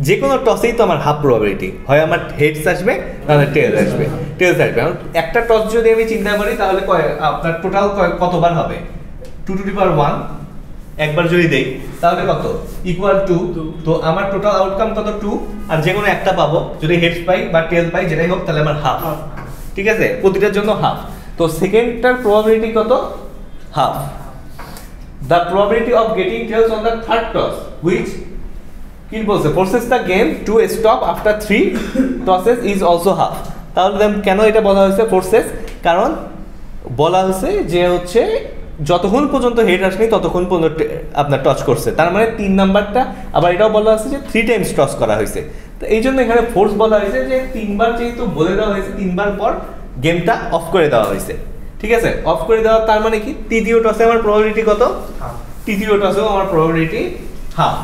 যে কোনো টসেই তো আমার হাফ প্রবাবিলিটি, হয় আমার হেডস আসবে নাহলে টেলস আসবে, টেলস আসবে। একটা টস যদি আমি চিন্তা করি তাহলে আপনার টোটাল কতবার হবে? 2 to the power 1 একবার যদি দেই তাহলে কত? ইকুয়াল টু, তো আমার টোটাল আউটকাম কত? 2, আর যে কোনো একটা পাবো, যদি হেডস পাই বা টেল পাই যেটাই হোক তাহলে আমার হাফ। ঠিক আছে, প্রতিটার জন্য হাফ। তো সেকেন্ডটার প্রবাবিলিটি কত? Half. The probability of getting tails on the third toss which কি বলছে, forces the game to stop after 3 tosses is also half. তাহলে কেন এটা বলা হয়েছে ফোর্সেস? কারণ বলা হয়েছে যে হচ্ছে যতক্ষণ পর্যন্ত হেড আসেনি ততক্ষণ পর্যন্ত আপনার টচ করছে, তার মানে 3 নাম্বারটা। আবার এটাও বলা হয়েছে যে 3 টাইমস টচ করা হয়েছে, তো এই জন্য এখানে ফোর্স বলা হয়েছে যে 3বার যেহেতু বলে দেওয়া হয়েছে, 3বার পর গেমটা অফ করে দেওয়া হয়েছে। ঠিক আছে, অফ করে দেওয়া তার মানে কি তৃতীয় টসে আমার প্রবাবিলিটি কত? তৃতীয় টসেও আমার প্রবাবিলিটি হাফ।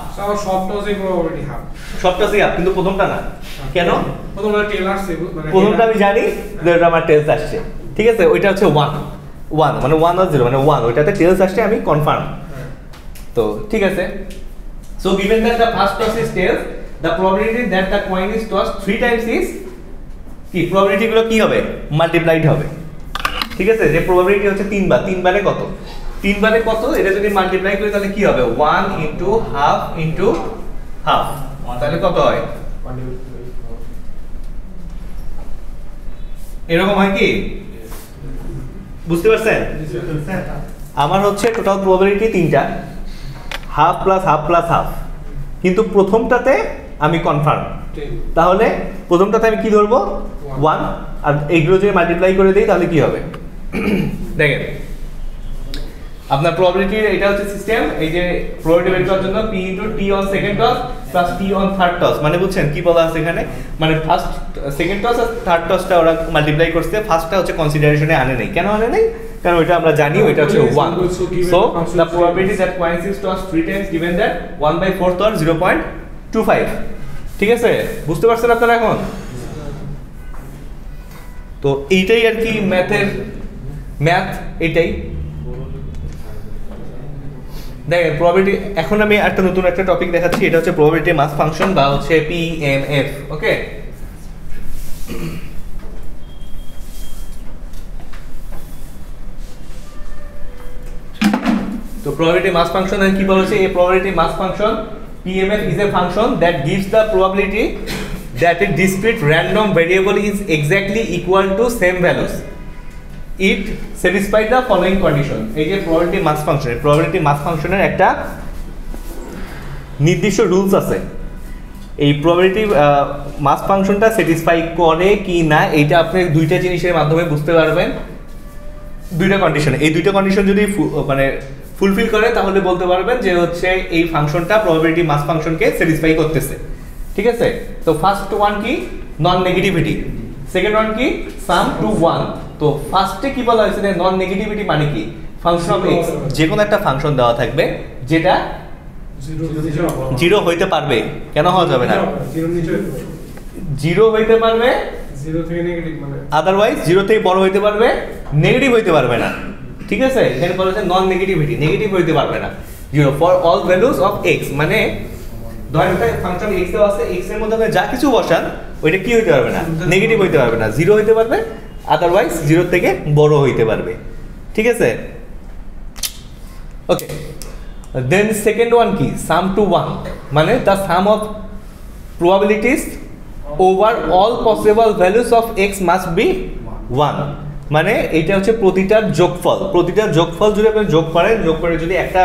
সব টসে প্রবাবিলিটি হাফ, সব টসেই হাফ, কিন্তু প্রথমটা না। কেন? প্রথমটা টেল আসছে, প্রথমটা আমি জানি যে ওটা আমার টেলস আসছে। ঠিক আছে, ওইটা হচ্ছে 1 মানে 1 or 0 মানে 1, ওইটাতে টেলস আসছে, আমি কনফার্ম। তো ঠিক আছে, so given that the first toss is tails, the probability that the coin is tossed 3 times is কি, প্রবাবিলিটি গুলো কি হবে? মাল্টিপ্লাইড হবে। ঠিক আছে, যে প্রবাবিলিটি হচ্ছে 3বার, 3বারে কত? 3বারে কত, এটা যদি মাল্টিপ্লাই করি তাহলে কি হবে? 1 ইনটু হাফ ইনটু হাফ, তাহলে কত হয়? এরকম হয় কি? বুঝতে পারছেন? আমার হচ্ছে টোটাল প্রবাবিলিটি 3টা, half plus half plus half, কিন্তু প্রথমটাতে আমি কনফার্ম। তাহলে প্রথমটাতে আমি কি ধরবো? 1, আর এইগুলো যদি মাল্টিপ্লাই করে দিই তাহলে কি হবে? দেখেন আপনার প্রবাবিলিটির এটা হচ্ছে সিস্টেম, এই যে প্রবাবিলিটি বের করার জন্য p * t on second toss plus t on third toss, মানে বুঝছেন কি বলা আছে এখানে, মানে ফার্স্ট সেকেন্ড টস আর থার্ড টসটা ওরা মাল্টিপ্লাই করছে, ফার্স্টটা হচ্ছে কনসিডারেশনে আনে নাই। কেন আনে নাই? কারণ ওইটা আমরা জানি ওইটা হচ্ছে 1, so the probability that coin is tossed 3 times given that 1/4 or 0.25। ঠিক আছে, বুঝতে পারছেন আপনারা এখন? তো এইটাই আর কি ম্যাথ এটাই। দেখেন প্রবাবিলিটি, এখন আমি নতুন একটা টপিক দেখাচ্ছি, এটা হচ্ছে প্রবাবিলিটি মাস ফাংশন বা হচ্ছে PMF। ওকে, তো probability mass function এর কি বলেছে, এই probability mass function PMF is a function that gives the probability that a discrete random variable is exactly equal to same values. It satisfies the following condition। এই যে probability mass function, probability mass function এর একটা নির্দিষ্ট rules আছে। এই probability mass ফাংশনটা satisfy করে কি না এটা আপনি দুইটা জিনিসের মাধ্যমে বুঝতে পারবেন, দুইটা কন্ডিশন। এই দুইটা কন্ডিশন যদি মানে ফুলফিল করে তাহলে বলতে পারবেন যে হচ্ছে এই ফাংশনটা প্রবাবিলিটি মাস ফাংশনকে স্যাটিসফাই করতেছে। ঠিক আছে, তো ফার্স্ট ওয়ান কি, নন নেগেটিভিটি, সেকেন্ড ওয়ান কি, সাম টু 1। তো ফার্স্টে কি বলা হয়েছে, নন নেগেটিভিটি মানে কি, ফাংশন অফ এক্স, যে কোনো একটা ফাংশন দেওয়া থাকবে যেটা জিরো হইতে পারবে, কেন হওয়া যাবে না, জিরো হইতে পারবে, জিরো থেকে নেগেটিভ মানে আদারওয়াইজ জিরো থেকে বড় হইতে পারবে, নেগেটিভ হইতে পারবে না। ঠিক আছে, এখানে বলা হচ্ছে নন নেগেটিভিটি, নেগেটিভ হইতে পারবে না, zero for all values of x. মানে ধরেন একটা ফাংশন এক্স দেওয়া আছে, এক্স এর মধ্যে আপনি যা কিছু বসান ওইটা কি হইতে পারবে না, নেগেটিভ হইতে পারবে না, জিরো হইতে পারবে, আদারওয়াইজ জিরো থেকে বড় হইতে পারবে। ঠিক আছে, ওকে। দেন সেকেন্ড ওয়ান কি, সাম টু 1, মানে the some of probabilities over all possible values of x must be 1। মানে এটা হচ্ছে প্রতিটার যোগফল যদি আপনি যোগ করেন, যোগ করে যদি একটা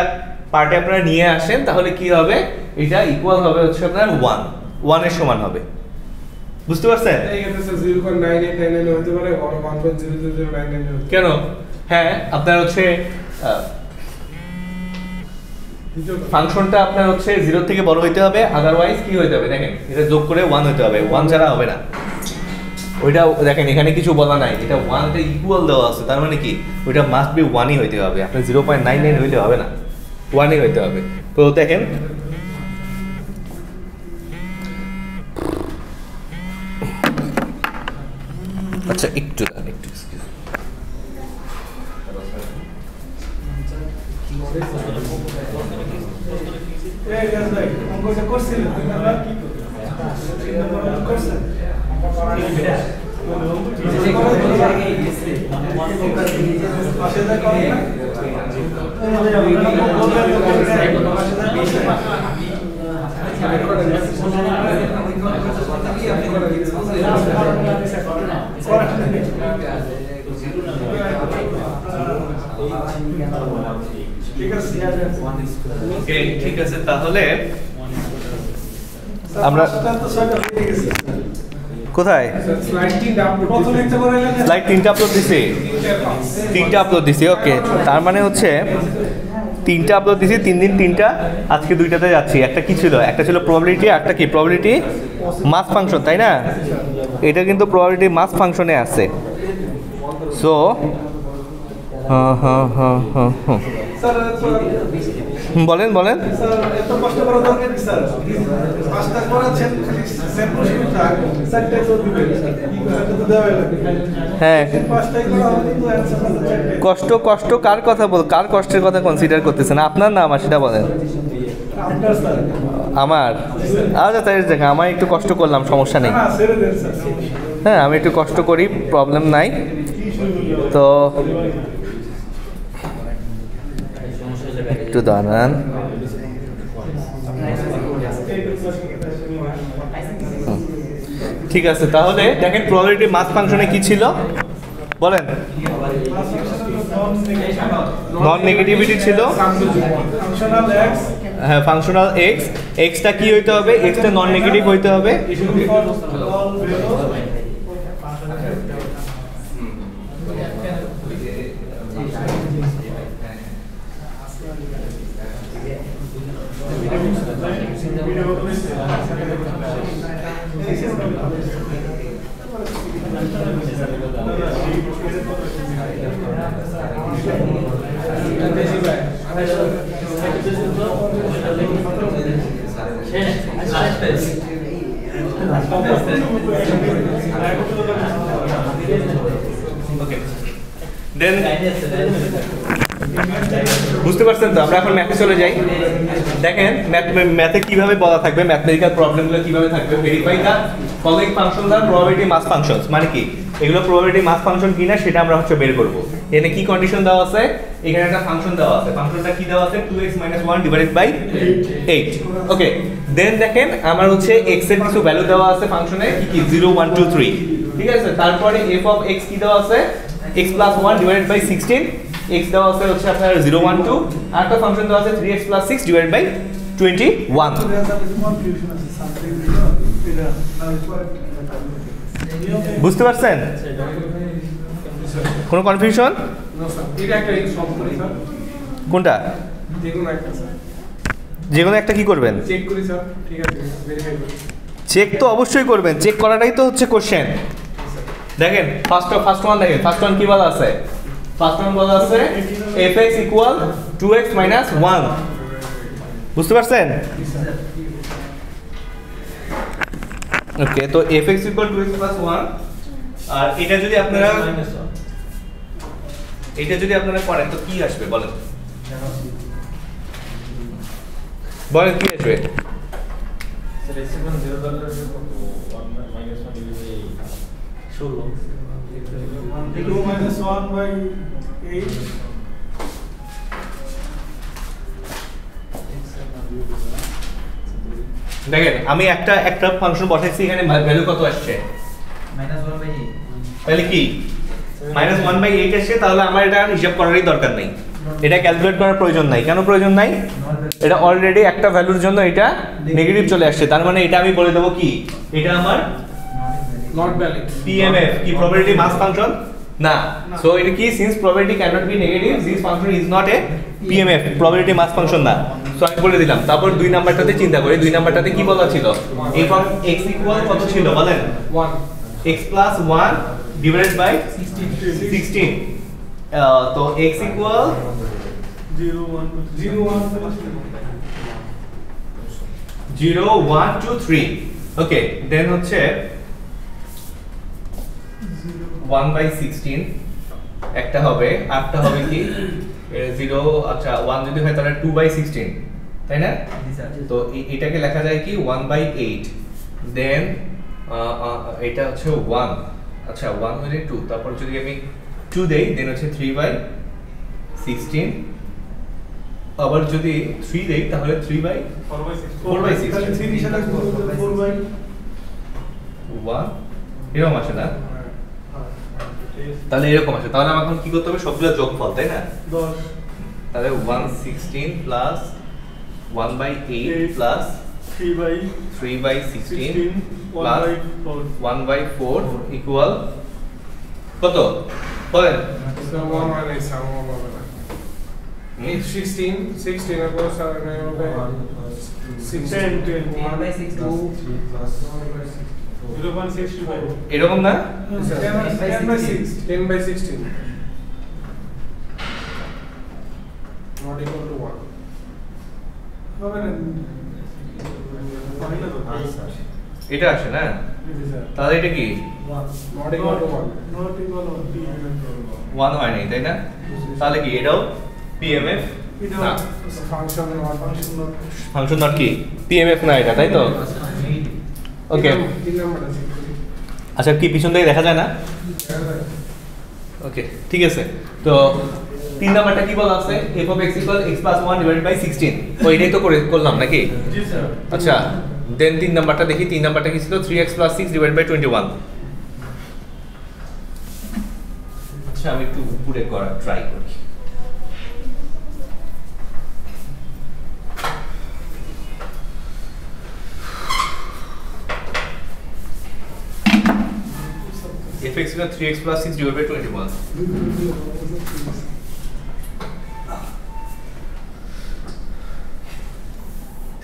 পার্টে আপনারা নিয়ে আসেন তাহলে কি হবে, এটা ইকুয়াল হবে হচ্ছে আপনার 1 এর সমান হবে। বুঝতে পারছেন? এই ক্ষেত্রে 0.9899 হতে পারে, 1.00099 কেন? হ্যাঁ, আপনার হচ্ছে ফাংশনটা আপনার হচ্ছে 0 থেকে বড় হইতে হবে, আদারওয়াইজ কি হইতে হবে, দেখেন এটা যোগ করে 1 হইতে হবে, 1 ছাড়া হবে না। ওইটা দেখেন এখানে কিছু বলা নাই, এটা 1 তে ইকুয়াল দেওয়া আছে, তার মানে কি ওইটা মাস্ট বি 1ই হইতে হবে, আপনি 0.99 হইলে হবে না, 1ই হইতে হবে। তো দেখেন আচ্ছা একটু এই গাছ ভাই অঙ্কটা করছিলেন আপনারা কি করছেন? ঠিক আছে, তাহলে আমরা কোথায় স্লাইড 3 আপলোড প্রথম একটা করাইলেন, স্লাইড 3টা আপলোড দিছি, ওকে। তার মানে হচ্ছে 3টা আপলোড দিছি, 3 দিন 3টা, আজকে 2টাতে যাচ্ছি। একটা কি ছিল, একটা ছিল প্রবাবিলিটি, একটা কি প্রবাবিলিটি মাস ফাংশন, তাই না? এটা কিন্তু প্রবাবিলিটি মাস ফাংশনে আছে। সো স্যার বলেন স্যার এত কষ্ট করা দরকার কি স্যার? পাঁচটা করাচ্ছেন খালি সেম প্রশ্নটা চারটায় তো দিবেন স্যার, কি করে এটা তো দেওয়া লাগে। হ্যাঁ, পাঁচটাই করা হবে কিন্তু অ্যানসার না চারটে। কষ্ট কার কথা কার কষ্টের কথা কনসিডার করতেছেন, আপনার না আমার, সেটা বলেন। আপনার স্যার আমার, আচ্ছা তাই দেখেন আমার একটু কষ্ট করলাম, সমস্যা নেই। না ছেড়ে দেন স্যার। হ্যাঁ, আমি একটু কষ্ট করি, প্রবলেম নাই। তো একটু দাঁড়ান, ঠিক আছে। তাহলে দেখেন প্রবাবিলিটি মাস ফাংশনে কি ছিল বলেন, নন নেগেটিভিটি ছিল, ফাংশনাল এক্স হ্যাঁ ফাংশনাল এক্স, এক্সটা কি হইতে হবে, এক্সটা নন নেগেটিভ হইতে হবে, ওকে দেন বুঝতে পারছেন তো আমরা এখন ম্যাথে চলে যাই দেখেন ম্যাথে কিভাবে বলা থাকবে ম্যাথমেটিক্যাল প্রবলেমগুলো কিভাবে থাকবে ভেরিফাই দা ফলোইং ফাংশনস আর প্রবাবিলিটি মাস ফাংশনস মানে কি এগুলো প্রবাবিলিটি মাস ফাংশন কিনা সেটা আমরা হচ্ছে বের করব এখানে কি কন্ডিশন দেওয়া আছে এখানে একটা ফাংশন দেওয়া আছে ফাংশনটা কি দেওয়া আছে 2x - 1 ডিভাইডেড বাই 8 ওকে দেন দেখেন আমার হচ্ছে x এর কিছু ভ্যালু দেওয়া আছে ফাংশনে কি 0 1 2 3 ঠিক আছে তারপরে f অফ x কি দেওয়া আছে x + 1 ডিভাইডেড বাই 16 x দেওয়া আছে হচ্ছে আপনার 0 1 2 আর একটা ফাংশন দেওয়া আছে 3x + 6 ডিভাইডেড বাই 21 বুঝতে পারছেন কোনো কনফিউশন এটা একটা সলভ করি স্যার কোনটা দেখুন একটা স্যার যেকোনো একটা কি করবেন চেক করি স্যার ঠিক আছে ভেরিফাই করি চেক তো অবশ্যই করবেন চেক করাটাই তো হচ্ছে কোশ্চেন দেখেন ফার্স্ট ওয়ান দেখেন ফার্স্ট ওয়ান কি বলা আছে ফার্স্ট ওয়ান বলা আছে fx = 2x - 1 বুঝতে পারছেন ওকে তো fx = 2x + 1 আর এটা যদি আপনারা করেন তো কি আসবে বলেন বলেন কি আসবে স্যার এসে কোন $0 কত 1 - 1 ডিভাইড 16 2 - 1 by 8 দেখেন আমি একটা ফাংশন বসাইছি এখানে ভ্যালু কত আসছে -1/8 তাহলে কি -1/8 আসছে তাহলে আমার এটা হিসাব করারই দরকার নেই এটা ক্যালকুলেট করার প্রয়োজন নাই কেন প্রয়োজন নাই এটা অলরেডি একটা ভ্যালুর জন্য এটা নেগেটিভ চলে আসছে তার মানে এটা আমি বলে দেবো কি এটা আমার নট ভ্যালিড PMF কি প্রবাবিলিটি মাস ফাংশন না সো এটা কি since probability cannot be negative this function is not a PMF probability mass function না সো আমি বলে দিলাম তারপর দুই নাম্বারটাতে চিন্তা করি দুই নাম্বারটাতে কি বলা ছিল f of x = কত ছিল বলেন 1 x + 1 ডিভাইডেড বাই 16 তো x = 0 1 2 0 1 2 3 ওকে দেন হচ্ছে 1/16 একটা হবে আটটা হবে কি 0 আচ্ছা 1 যদি হয় তাহলে 2/16 তাই না তো এটাকে লেখা যায় কি 1/8 দেন এটা হচ্ছে 1 আচ্ছা 1 হলে 2 তারপর যদি আমি 2 দেই দেন হচ্ছে 3/16 আবার যদি 3 দেই তাহলে 4/16 তাহলে 3 সাথে 4 by 1 এরকম আসে না তাহলে এরকম আসে তাহলে আমাকে কি করতে হবে সবগুলো যোগফল তাই না 10 তাহলে 116 প্লাস 1/8 প্লাস 3/16 প্লাস 1/4 ইকুয়াল কত বলেন স্যার 1 মানে স্যার 1 হবে না 16 এর পর স্যার এখানে হবে 16 10/16 0.65 এরকম না 10/16 not equal to 1 হবে না এটা আসে না তাহলে এটা কি not equal to 1 not equal to 1 হয় নাই তাই না তাহলে কি এটাও PMF এটা না function not ফাংশন নট কি PMF না এটা তাই তো ওকে 3 নাম্বার আছে আচ্ছা কি পিছন থেকে দেখা যায় না ওকে ঠিক আছে তো 3 নাম্বারটা কি বলা আছে f of x = x + 1 divided by 16 ওইটাই তো করলাম নাকি জি স্যার আচ্ছা দেন 3 নাম্বারটা দেখি 3 নাম্বারটা কি ছিল 3x + 6 ডিভাইডেড বাই 21 আচ্ছা আমি একটু উপরে করা ট্রাই করি fx = 3x + 6 divided by 21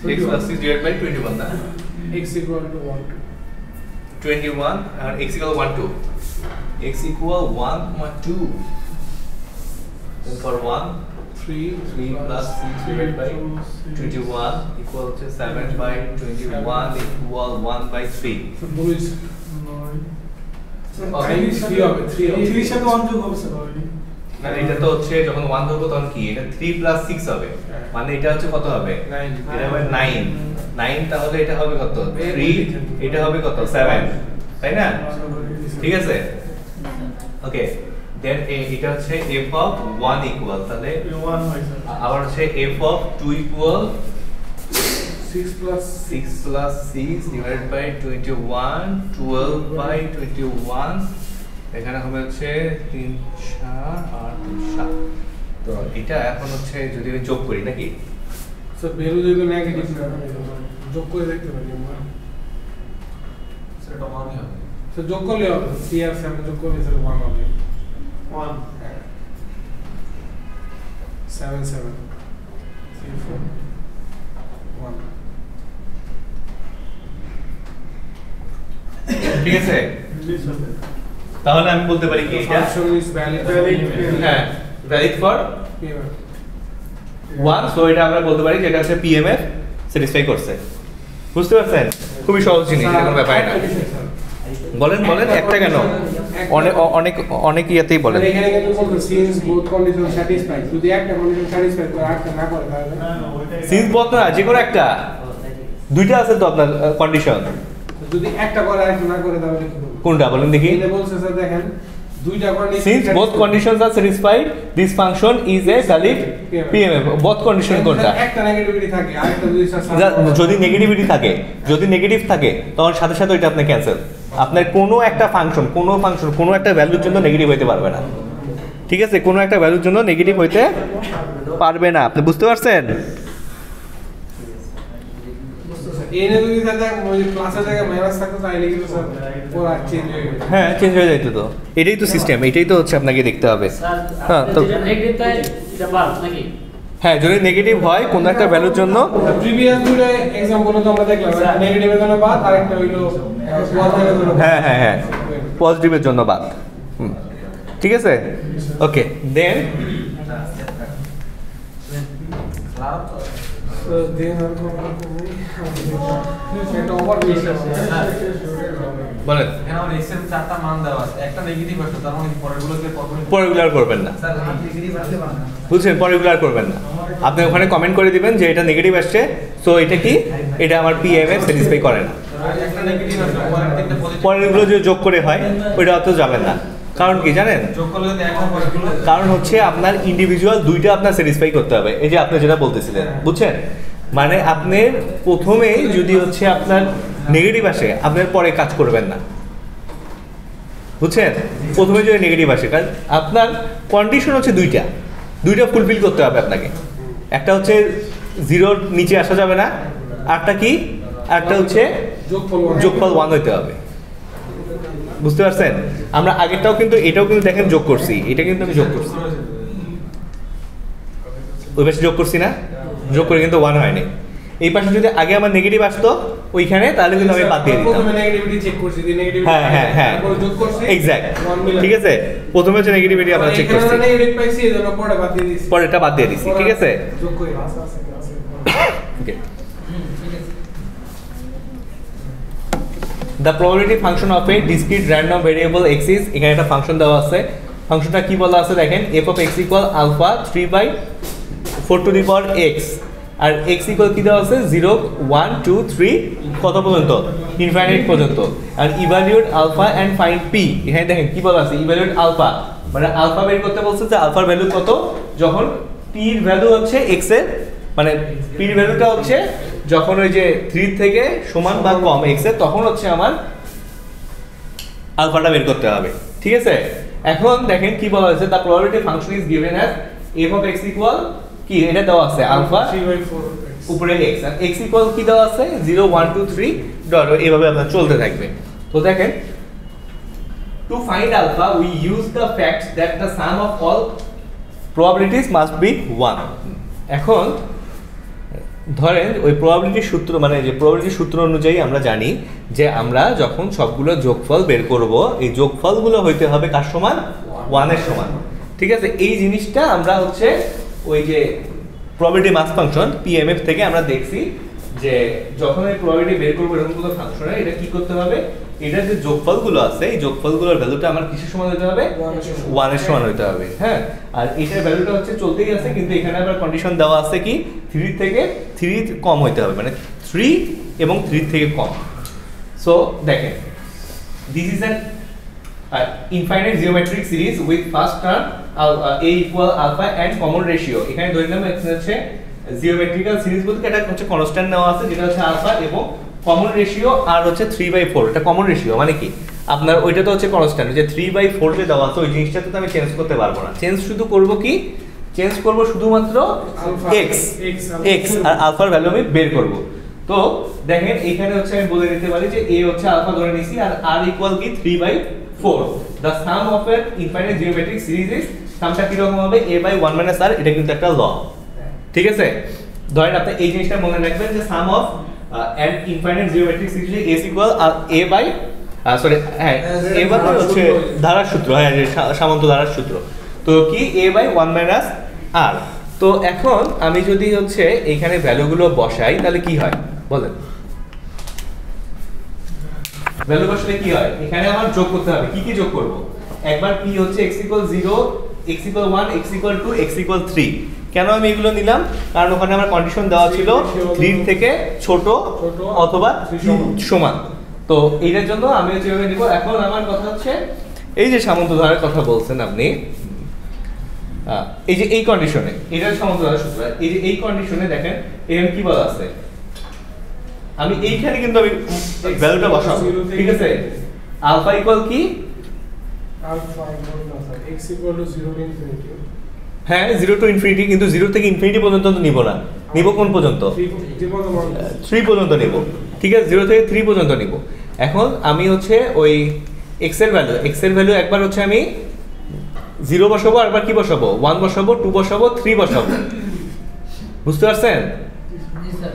3 x plus 6 divided by 21 না x equal to 1 21 and x equal 1 2 x equal 1 2 then for 1 3 plus 6 divided by 21 equal to 7 by 21 equal 1 by 3 so boys 9 3 হবে 3 সাথে 1 যোগ হবে স্যার না এটা তো হচ্ছে যখন 1 ধরবো তখন কি এটা 3 plus 6 হবে মানে এটা হচ্ছে কত হবে 9 এটা হবে 9 9 তাহলে এটা হবে কত 3 এটা হবে কত 7 তাই না ঠিক আছে ওকে দেন এটা হচ্ছে f of 1 equal তাহলে 1 হয় স্যার আবার হচ্ছে f of 2 equal 6 plus 6 plus 6 divided by 21 12 by 21 এখানে হবে হচ্ছে 3 আর 7 তো এটা এখন হচ্ছে যদি আমি যোগ করি নাকি স্যার ভ্যালু যদি নেগেটিভ না যোগ করে দেখতে পারি আমরা সেটা মানই হবে স্যার যোগ করলে হবে 3 আর 7 যোগ করলে স্যার 1 হবে 1 7 7 3 4 1 ঠিক আছে তাহলে আমি বলতে পারি কি এটা function is valid হ্যাঁ ভ্যালিড ফর 1 সো এটা আমরা বলতে পারি যে এটা হচ্ছে পিএমএফ স্যাটিসফাই করছে বুঝতে পারছেন খুবই সহজ জিনিস এটা কোনো ব্যাপার না বলেন বলেন একটা কেন অনেক অনেক অনেক ইয়াতেই বলেন মানে এখানে কিন্তু বলতো since both condition satisfied যদি একটা condition satisfied করে আরেকটা না করে তাহলে সিন্স বলতে না যে কোনো একটা দুইটা আছে তো আপনার কন্ডিশন যদি একটা করে আরেকটা না করে তাহলে কি হবে কোনটা বলেন দেখি এখানে বলছে স্যার দেখেন দুইটা condition since both conditions are satisfied this function is a valid PMF both condition কোনটা একটা নেগেটিভিটি থাকে আরেকটা যদি যদি নেগেটিভিটি থাকে যদি নেগেটিভ থাকে তখন সাথে সাথে ওইটা আপনি ক্যান্সেল আপনার কোনো একটা ফাংশন কোনো একটা ভ্যালুর জন্য নেগেটিভ হইতে পারবে না ঠিক আছে কোনো একটা ভ্যালুর জন্য নেগেটিভ হইতে পারবে না আপনি বুঝতে পারছেন এনে যদি থাকে ওই ক্লাসের জায়গায় মাইনাস থাকতো তাইলে কিন্তু স্যার পুরো চেঞ্জ হয়ে যাবে হ্যাঁ চেঞ্জ হয়ে যাইতো তো এটাই তো সিস্টেম এটাই তো হচ্ছে আপনাকে দেখতে হবে হ্যাঁ তো হ্যাঁ যদি নেগেটিভ হয় কোনো একটা ভ্যালুর জন্য প্রিভিয়াস দুটো एग्जांपल তো আমরা দেখলাম নেগেটিভের জন্য বাদ আরেকটা হইলো পজিটিভের জন্য হ্যাঁ হ্যাঁ হ্যাঁ পজিটিভের জন্য বাদ ঠিক আছে ওকে দেন তো দেন আর এটা ওভার বেশি বলেন এখানে আমার x এর চারটা মান দেওয়া আছে একটা নেগেটিভ আছে তার মানে পরেরগুলোকে পরেগুলার করবেন না বুঝছেন পরেগুলার করবেন না আপনি ওখানে কমেন্ট করে দিবেন যে এটা নেগেটিভ আসছে সো এটা কি এটা আমার পিএমএফ স্যাটিসফাই করে না একটা নেগেটিভ আছে পরের তিনটা পজিটিভ পরেরগুলো যে যোগ করে হয় ওইটা অত যাবেন না কারণ কি জানেন যোগ করলে যদি এক হয় পরেরগুলো কারণ হচ্ছে আপনার ইন্ডিভিজুয়াল দুইটা আপনার স্যাটিসফাই করতে হবে এই যে আপনি যেটা বলতেছিলেন বুঝছেন মানে আপনি প্রথমে যদি হচ্ছে আপনার নেগেটিভ আসে আপনার পরে কাজ করবেন না বুঝছেন প্রথমে যদি নেগেটিভ আসে কারণ আপনার কন্ডিশন হচ্ছে দুইটা ফুলফিল করতে হবে আপনাকে একটা হচ্ছে জিরোর নিচে আসা যাবে না আরটা কি আরটা হচ্ছে যোগফল 1 হইতে হবে বুঝতে পারছেন আমরা আগেরটাও কিন্তু এটাও কিন্তু দেখেন যোগ করছি এটা কিন্তু আমি যোগ করছি ওই পাশে যোগ করছি না যোগ করে কিন্তু 1 হয়নি এই পাশে যদি আগে আমার নেগেটিভ আসতো ওইখানে তাহলে কিন্তু আমি বাদ দিয়ে দিতাম প্রথমে নেগেটিভিটি চেক করছি দি নেগেটিভিটি হ্যাঁ তারপর যোগ করছি এক্স্যাক্ট ঠিক আছে প্রথমে হচ্ছে নেগেটিভিটি আমরা চেক করছি এখানে নেগেটিভ পাইছি এজন্য পরে বাদ দিয়ে দিছি পরে এটা বাদ দিয়ে দিছি ঠিক আছে যোগ করি ওকে the probability function of a discrete random variable x is এখানে একটা ফাংশন দেওয়া আছে ফাংশনটা কি বলা আছে দেখেন f of x equal alpha 3 by 4 to the power x R x equal কি দেওয়া আছে 0 1 2 3 কত পর্যন্ত ইনফাইনাইট পর্যন্ত আর evaluate alpha and find p এখানে দেখেন কি বলা আছে ইভালুয়েট আলফা মানে আলফা বের করতে বলছে যে আলফার ভ্যালু কত যখন p এর ভ্যালু হচ্ছে x এর মানে p এর ভ্যালুটা হচ্ছে যখন ওই যে 3 থেকে সমান বা কম x এর তখন হচ্ছে আমার আলফাটা বের করতে হবে ঠিক আছে এখন দেখেন কি বলা হয়েছে the probability function is given as f of x equal কি এটা দেওয়া আছে আলফা 3/4 উপরে x আর x equal কি দেওয়া আছে 0 1 2 3 ডট এইভাবে আপনার চলতে থাকবে তো দেখেন to find alpha we use the fact that the sum of all probabilities must be 1 এখন ধরেন ওই প্রবাবিলিটির সূত্র মানে যে প্রবাবিলিটির সূত্র অনুযায়ী আমরা জানি যে আমরা যখন সবগুলো যোগফল বের করব এই যোগফলগুলো হইতে হবে কার সমান 1 এর সমান ঠিক আছে এই জিনিসটা আমরা হচ্ছে ওই যে প্রবাবিলিটি মাস ফাংশন পিএমএফ থেকে আমরা দেখছি যে যখন এই প্রবাবিলিটি বের করব এরকম কোনো ফাংশনে এটা কি করতে হবে এটার যে যোগফলগুলো আছে এই যোগফলগুলোর ভ্যালুটা আমার কিসের সমান হতে হবে 1 এর সমান হতে হবে হ্যাঁ আর এটার ভ্যালুটা হচ্ছে চলতেই আছে কিন্তু এখানে আবার কন্ডিশন দেওয়া আছে কি 3 থেকে 3 কম হতে হবে মানে 3 এবং 3 থেকে কম সো দেখেন this is an infinite geometric series with first term a equal alpha and common ratio এখানে ধরে নিলাম হচ্ছে জিওমেট্রিক্যাল সিরিজ বলতে এটা হচ্ছে কনস্ট্যান্ট নেওয়া আছে যেটা হচ্ছে আলফা এবং কমন রেশিও আর হচ্ছে 3/4 এটা কমন রেশিও মানে কি আপনার ওইটা তো হচ্ছে কনস্ট্যান্ট যে 3/4 যে দেওয়া আছে ওই জিনিসটাতে তো আমি চেঞ্জ করতে পারবো না চেঞ্জ শুধু করব কি চেঞ্জ করব শুধুমাত্র x আর আলফার ভ্যালু আমি বের করব তো দেখেন এখানে হচ্ছে আমি বলে দিতে পারি যে a হচ্ছে আলফা ধরে নিছি আর r ইকুয়াল কি 3/4 the sum of an infinite geometric series is সামটা কি রকম হবে a/1 - r এটা কিন্তু একটা ল ঠিক আছে ধরেন আপনি এই জিনিসটা মনে রাখবেন যে sum of an infinite geometric series is equal a/, হচ্ছে ধারার সূত্র হ্যাঁ সামন্ত ধারার সূত্র তো কি a/1 - r তো এখন আমি যদি হচ্ছে এইখানে ভ্যালুগুলো বসাই তাহলে কি হয় বলেন ভ্যালু বসালে কি হয় এখানে আমার যোগ করতে হবে কি কি যোগ করব একবার p হচ্ছে x = 0 x = 1 x = 2 x = 3 কেন আমি এগুলো নিলাম কারণ ওখানে আমার কন্ডিশন দেওয়া ছিল 3 থেকে ছোট অথবা সমান তো এইটার জন্য আমি হচ্ছে এভাবে নিব এখন আমার কথা হচ্ছে এই যে সামন্ত ধারার কথা বলছেন আপনি এই যে এই কন্ডিশনে এটা সামন্ত ধারার সূত্র এই যে এই কন্ডিশনে দেখেন এখানে কি বলা আছে আমি এইখানে কিন্তু আমি ভ্যালুটা বসাবো ঠিক আছে আলফা ইকুয়াল কি alpha equal x = 0 to infinity হ্যাঁ 0 to infinity কিন্তু 0 থেকে ইনফিনিটি পর্যন্ত তো নিব না নিব কোন পর্যন্ত 3 পর্যন্ত নিব ঠিক আছে 0 থেকে 3 পর্যন্ত নিব এখন আমি হচ্ছে ওই x এর ভ্যালু একবার হচ্ছে আমি 0 বসাবো আর একবার কি বসাবো 1 বসাবো 2 বসাবো 3 বসাবো বুঝতে পারছেন জি স্যার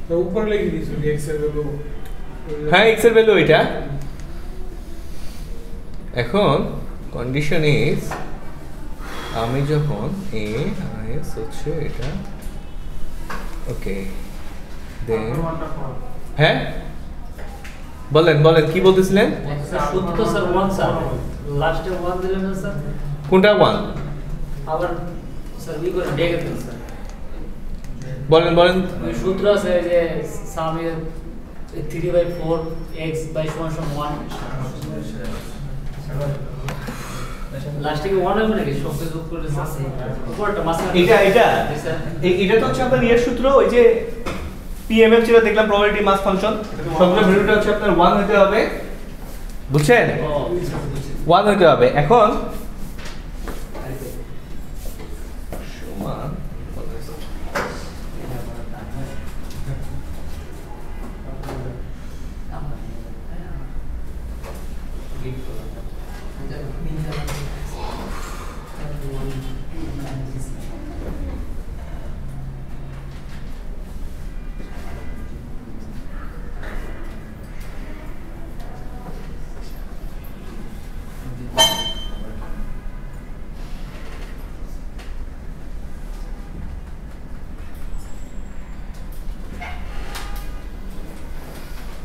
তো উপরে লিখে দিয়েছি x এর ভ্যালু হ্যাঁ x এর ভ্যালু এটা এখন কন্ডিশন ইজ আমি যখন a s হচ্ছে এটা ওকে দেন হ্যাঁ বলেন কি বলতেছিলেন সূত্র তো স্যার 1 স্যার লাস্টে 1 দিলেন না স্যার কোনটা 1 আবার স্যার কি করে ডেকে দেন স্যার বলেন ওই সূত্র আছে যে সামে 3/4 x = 1 লাস্টে কি 1 হবে নাকি সবকে যোগ করে স্যার উপরটা মাঝখানে এটা তো হচ্ছে আপনার ইয়ের সূত্র ওই যে পিএমএফ ছিল দেখলাম প্রবাবিলিটি মাস ফাংশন সবগুলো ভ্যালুটা হচ্ছে আপনার 1 হতে হবে বুঝছেন 1 হতে হবে এখন সমান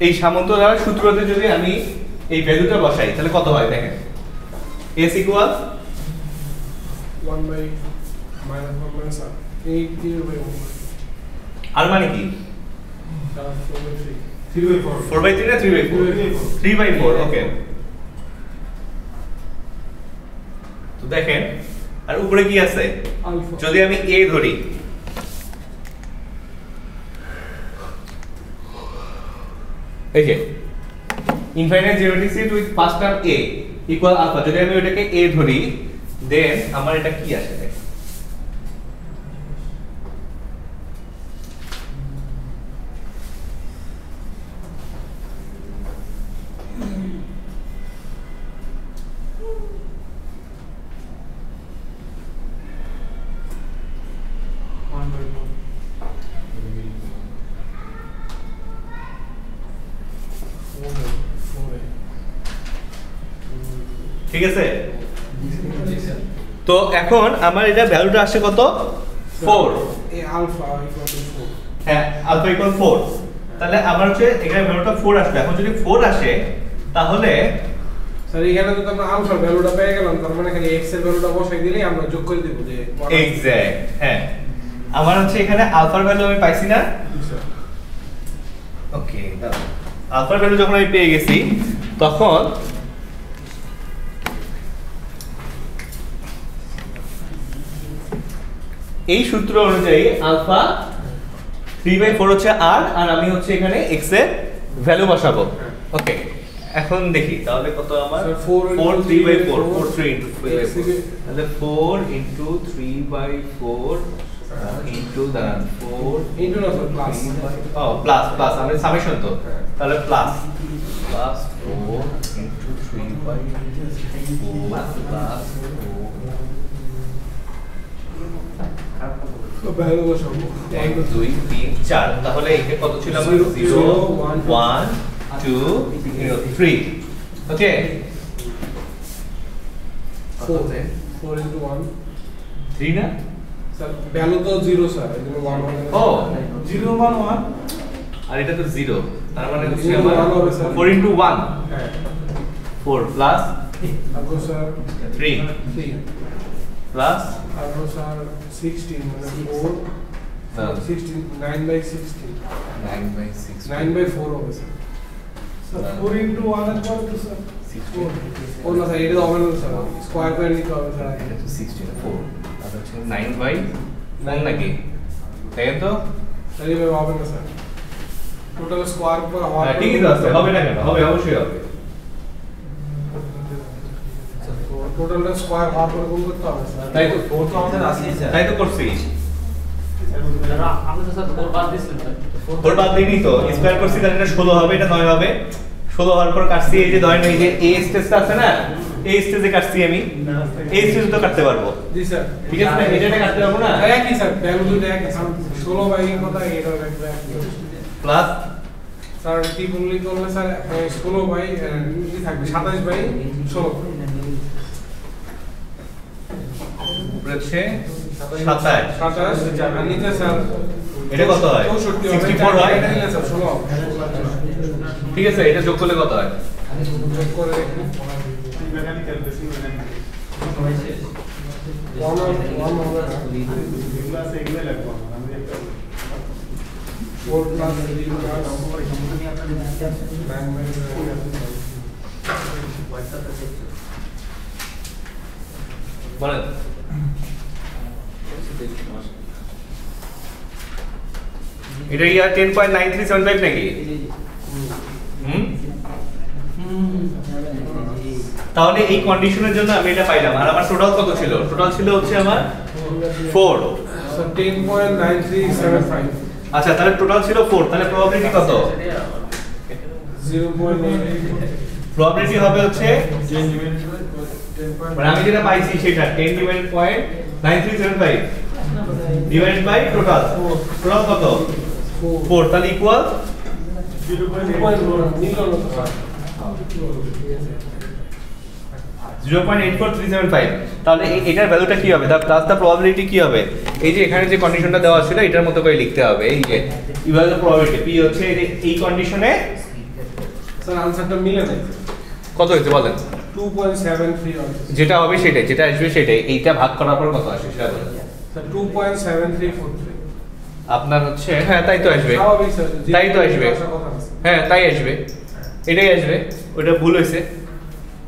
এই সামন্ত ধারার সূত্রতে যদি আমি এই ভ্যালুটা বসাই তাহলে কত হয় দেখেন s = 1/-1 - r 8/1 আর মানে কি 4/3 না 3/4 3/4 ওকে তো দেখেন আর উপরে কি আছে আলফা যদি আমি a ধরি এই যে infinite geometric series with first term a equal alpha যদি আমি ওটাকে a ধরি দেন আমার এটা কি আসে দেখেন ঠিক আছে? তো এখন আমার এটা ভ্যালুটা আসছে কত? 4। এই আলফা ইকুয়াল টু 4 হ্যাঁ, আলফা ইকুয়াল 4। তাহলে আমার হচ্ছে এখানে ভ্যালুটা 4 আসবে। এখন যদি 4 আসে তাহলে স্যার এখানে যদি আমরা আলফার ভ্যালুটা পেয়ে গেলাম তার মানে খালি x এর ভ্যালুটা বসাই দিলেই আমরা যোগ করে দেব যে এক্সাক্ট। হ্যাঁ, আমার হচ্ছে এখানে আলফার ভ্যালু আমি পাইছি না? ওকে, আলফার ভ্যালু যখন আমি পেয়ে গেছি তখন এই সূত্র অনুযায়ী আলফা 3/4 হচ্ছে r, আর আমি হচ্ছে এখানে x এর ভ্যালু বসাবো। ওকে, এখন দেখি তাহলে কত আমার? 4 3/4 4 3 into 3/4 তাহলে 4 into 3/4 into the 4 ইনটু না স্যার প্লাস প্লাস আমি সামেশন তো, তাহলে প্লাস 4 into 3/4 প্লাস 4 ভ্যালু বসাবো 1 2 3 4। তাহলে এখানে কত ছিল আমার? 0 1 2 3। ওকে, 4 into 1 3 না? স্যার ভ্যালু তো 0 স্যার এখানে 1 ও 0 1 1 আর এটা তো 0, তার মানে হচ্ছে 0 আমার 1 হবে স্যার 4 into 1 হ্যাঁ 4 প্লাস তারপর স্যার 3 3 প্লাস তারপর স্যার 16 মানে 4 16 9/16 9/6 9/4 হবে স্যার স্যার 4 into 1 এর পর তো স্যার 4 ও না স্যার এটা হবে না স্যার স্কয়ার করে নিতে হবে স্যার এটা তো 16 4 আর হচ্ছে 9/9 নাকি? তাই তো? তাহলে এভাবে হবে না স্যার টোটাল স্কয়ার পর হওয়ার হ্যাঁ, ঠিকই তো আছে, হবে না কেন? হবে, অবশ্যই হবে। টোটালটা স্কয়ার হওয়ার পর গুণ করতে হবে স্যার তাই তো, 4 তো আমাদের আছেই স্যার। তাই তো করছি। আমি তো স্যার 4 বাদ দিছিলাম স্যার 4 বাদ দিইনি তো, স্কয়ার করছি তাহলে এটা 16 হবে, এটা 9 হবে। 16 হওয়ার পর কাটছি, এই যে 9 এই যে এই স্টেজটা আছে না, এই স্টেজে কাটছি আমি, এই স্টেজে তো কাটতে পারবো। জি স্যার ঠিক আছে না? এটা কাটতে পারবো না? একই স্যার ভ্যালু দুটো একই স্যার 16/এর কথা এটা একই প্লাস স্যার কি বললি করলে স্যার 16/, কি থাকবে 27/16 উপরে হচ্ছে 27। 27 আর নিচে স্যার এটা কত হয়? 64 64 হয়। এটা নিলে স্যার 16 ঠিক আছে, এটা যোগ করলে কত হয়? যোগ করে বলেন। এটা ইয়ার 10.9375 নাকি? তাহলে এই কন্ডিশনের জন্য আমি এটা পাইলাম। আর আমার টোটাল কত ছিল? টোটাল ছিল হচ্ছে আমার 4। স্যার 10.9375 আচ্ছা, তাহলে টোটাল ছিল 4। তাহলে প্রবাবিলিটি কত? 0.8 প্রবাবিলিটি হবে হচ্ছে, মানে আমি যেটা পাইছি সেটা 10.9375 ডিভাইডেড বাই টোটাল। টোটাল কত? 4। তাহলে ইকুয়াল 0.84375। তাহলে এটার ভ্যালুটা কি হবে? প্লাস দা প্রবাবিলিটি কি হবে? এই যে এখানে যে কন্ডিশনটা দেওয়া ছিল এটার মতো করে লিখতে হবে। এই যে ইকুয়াল দা প্রবাবিলিটি পি হচ্ছে এই কন্ডিশনে স্যার আনসারটা মিলে না কত হয়েছে বলেন? 2.73 হবে যেটা হবে সেটাই, যেটা আসবে সেটাই। এইটা ভাগ করার পর কত আসে সেটা বলেন। স্যার 2.7343 আপনার হচ্ছে, হ্যাঁ তাই তো আসবে, স্বাভাবিক স্যার তাই তো আসবে। হ্যাঁ তাই আসবে, এটাই আসবে। ওটা ভুল হয়েছে,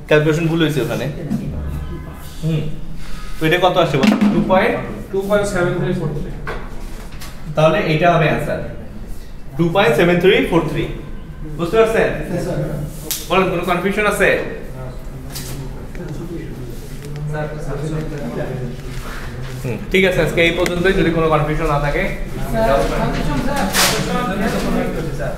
ক্যালকুলেশন ভুল হয়েছে ওখানে। তো এটা কত আসছে বল? 2.7343 তাহলে এটা হবে অ্যানসার 2.7343। বুঝতে পারছেন? বলেন, কোনো কনফিউশন আছে? ঠিক আছে, আজকে এই পর্যন্তই। যদি কোনো কনফিউশন না থাকে স্যার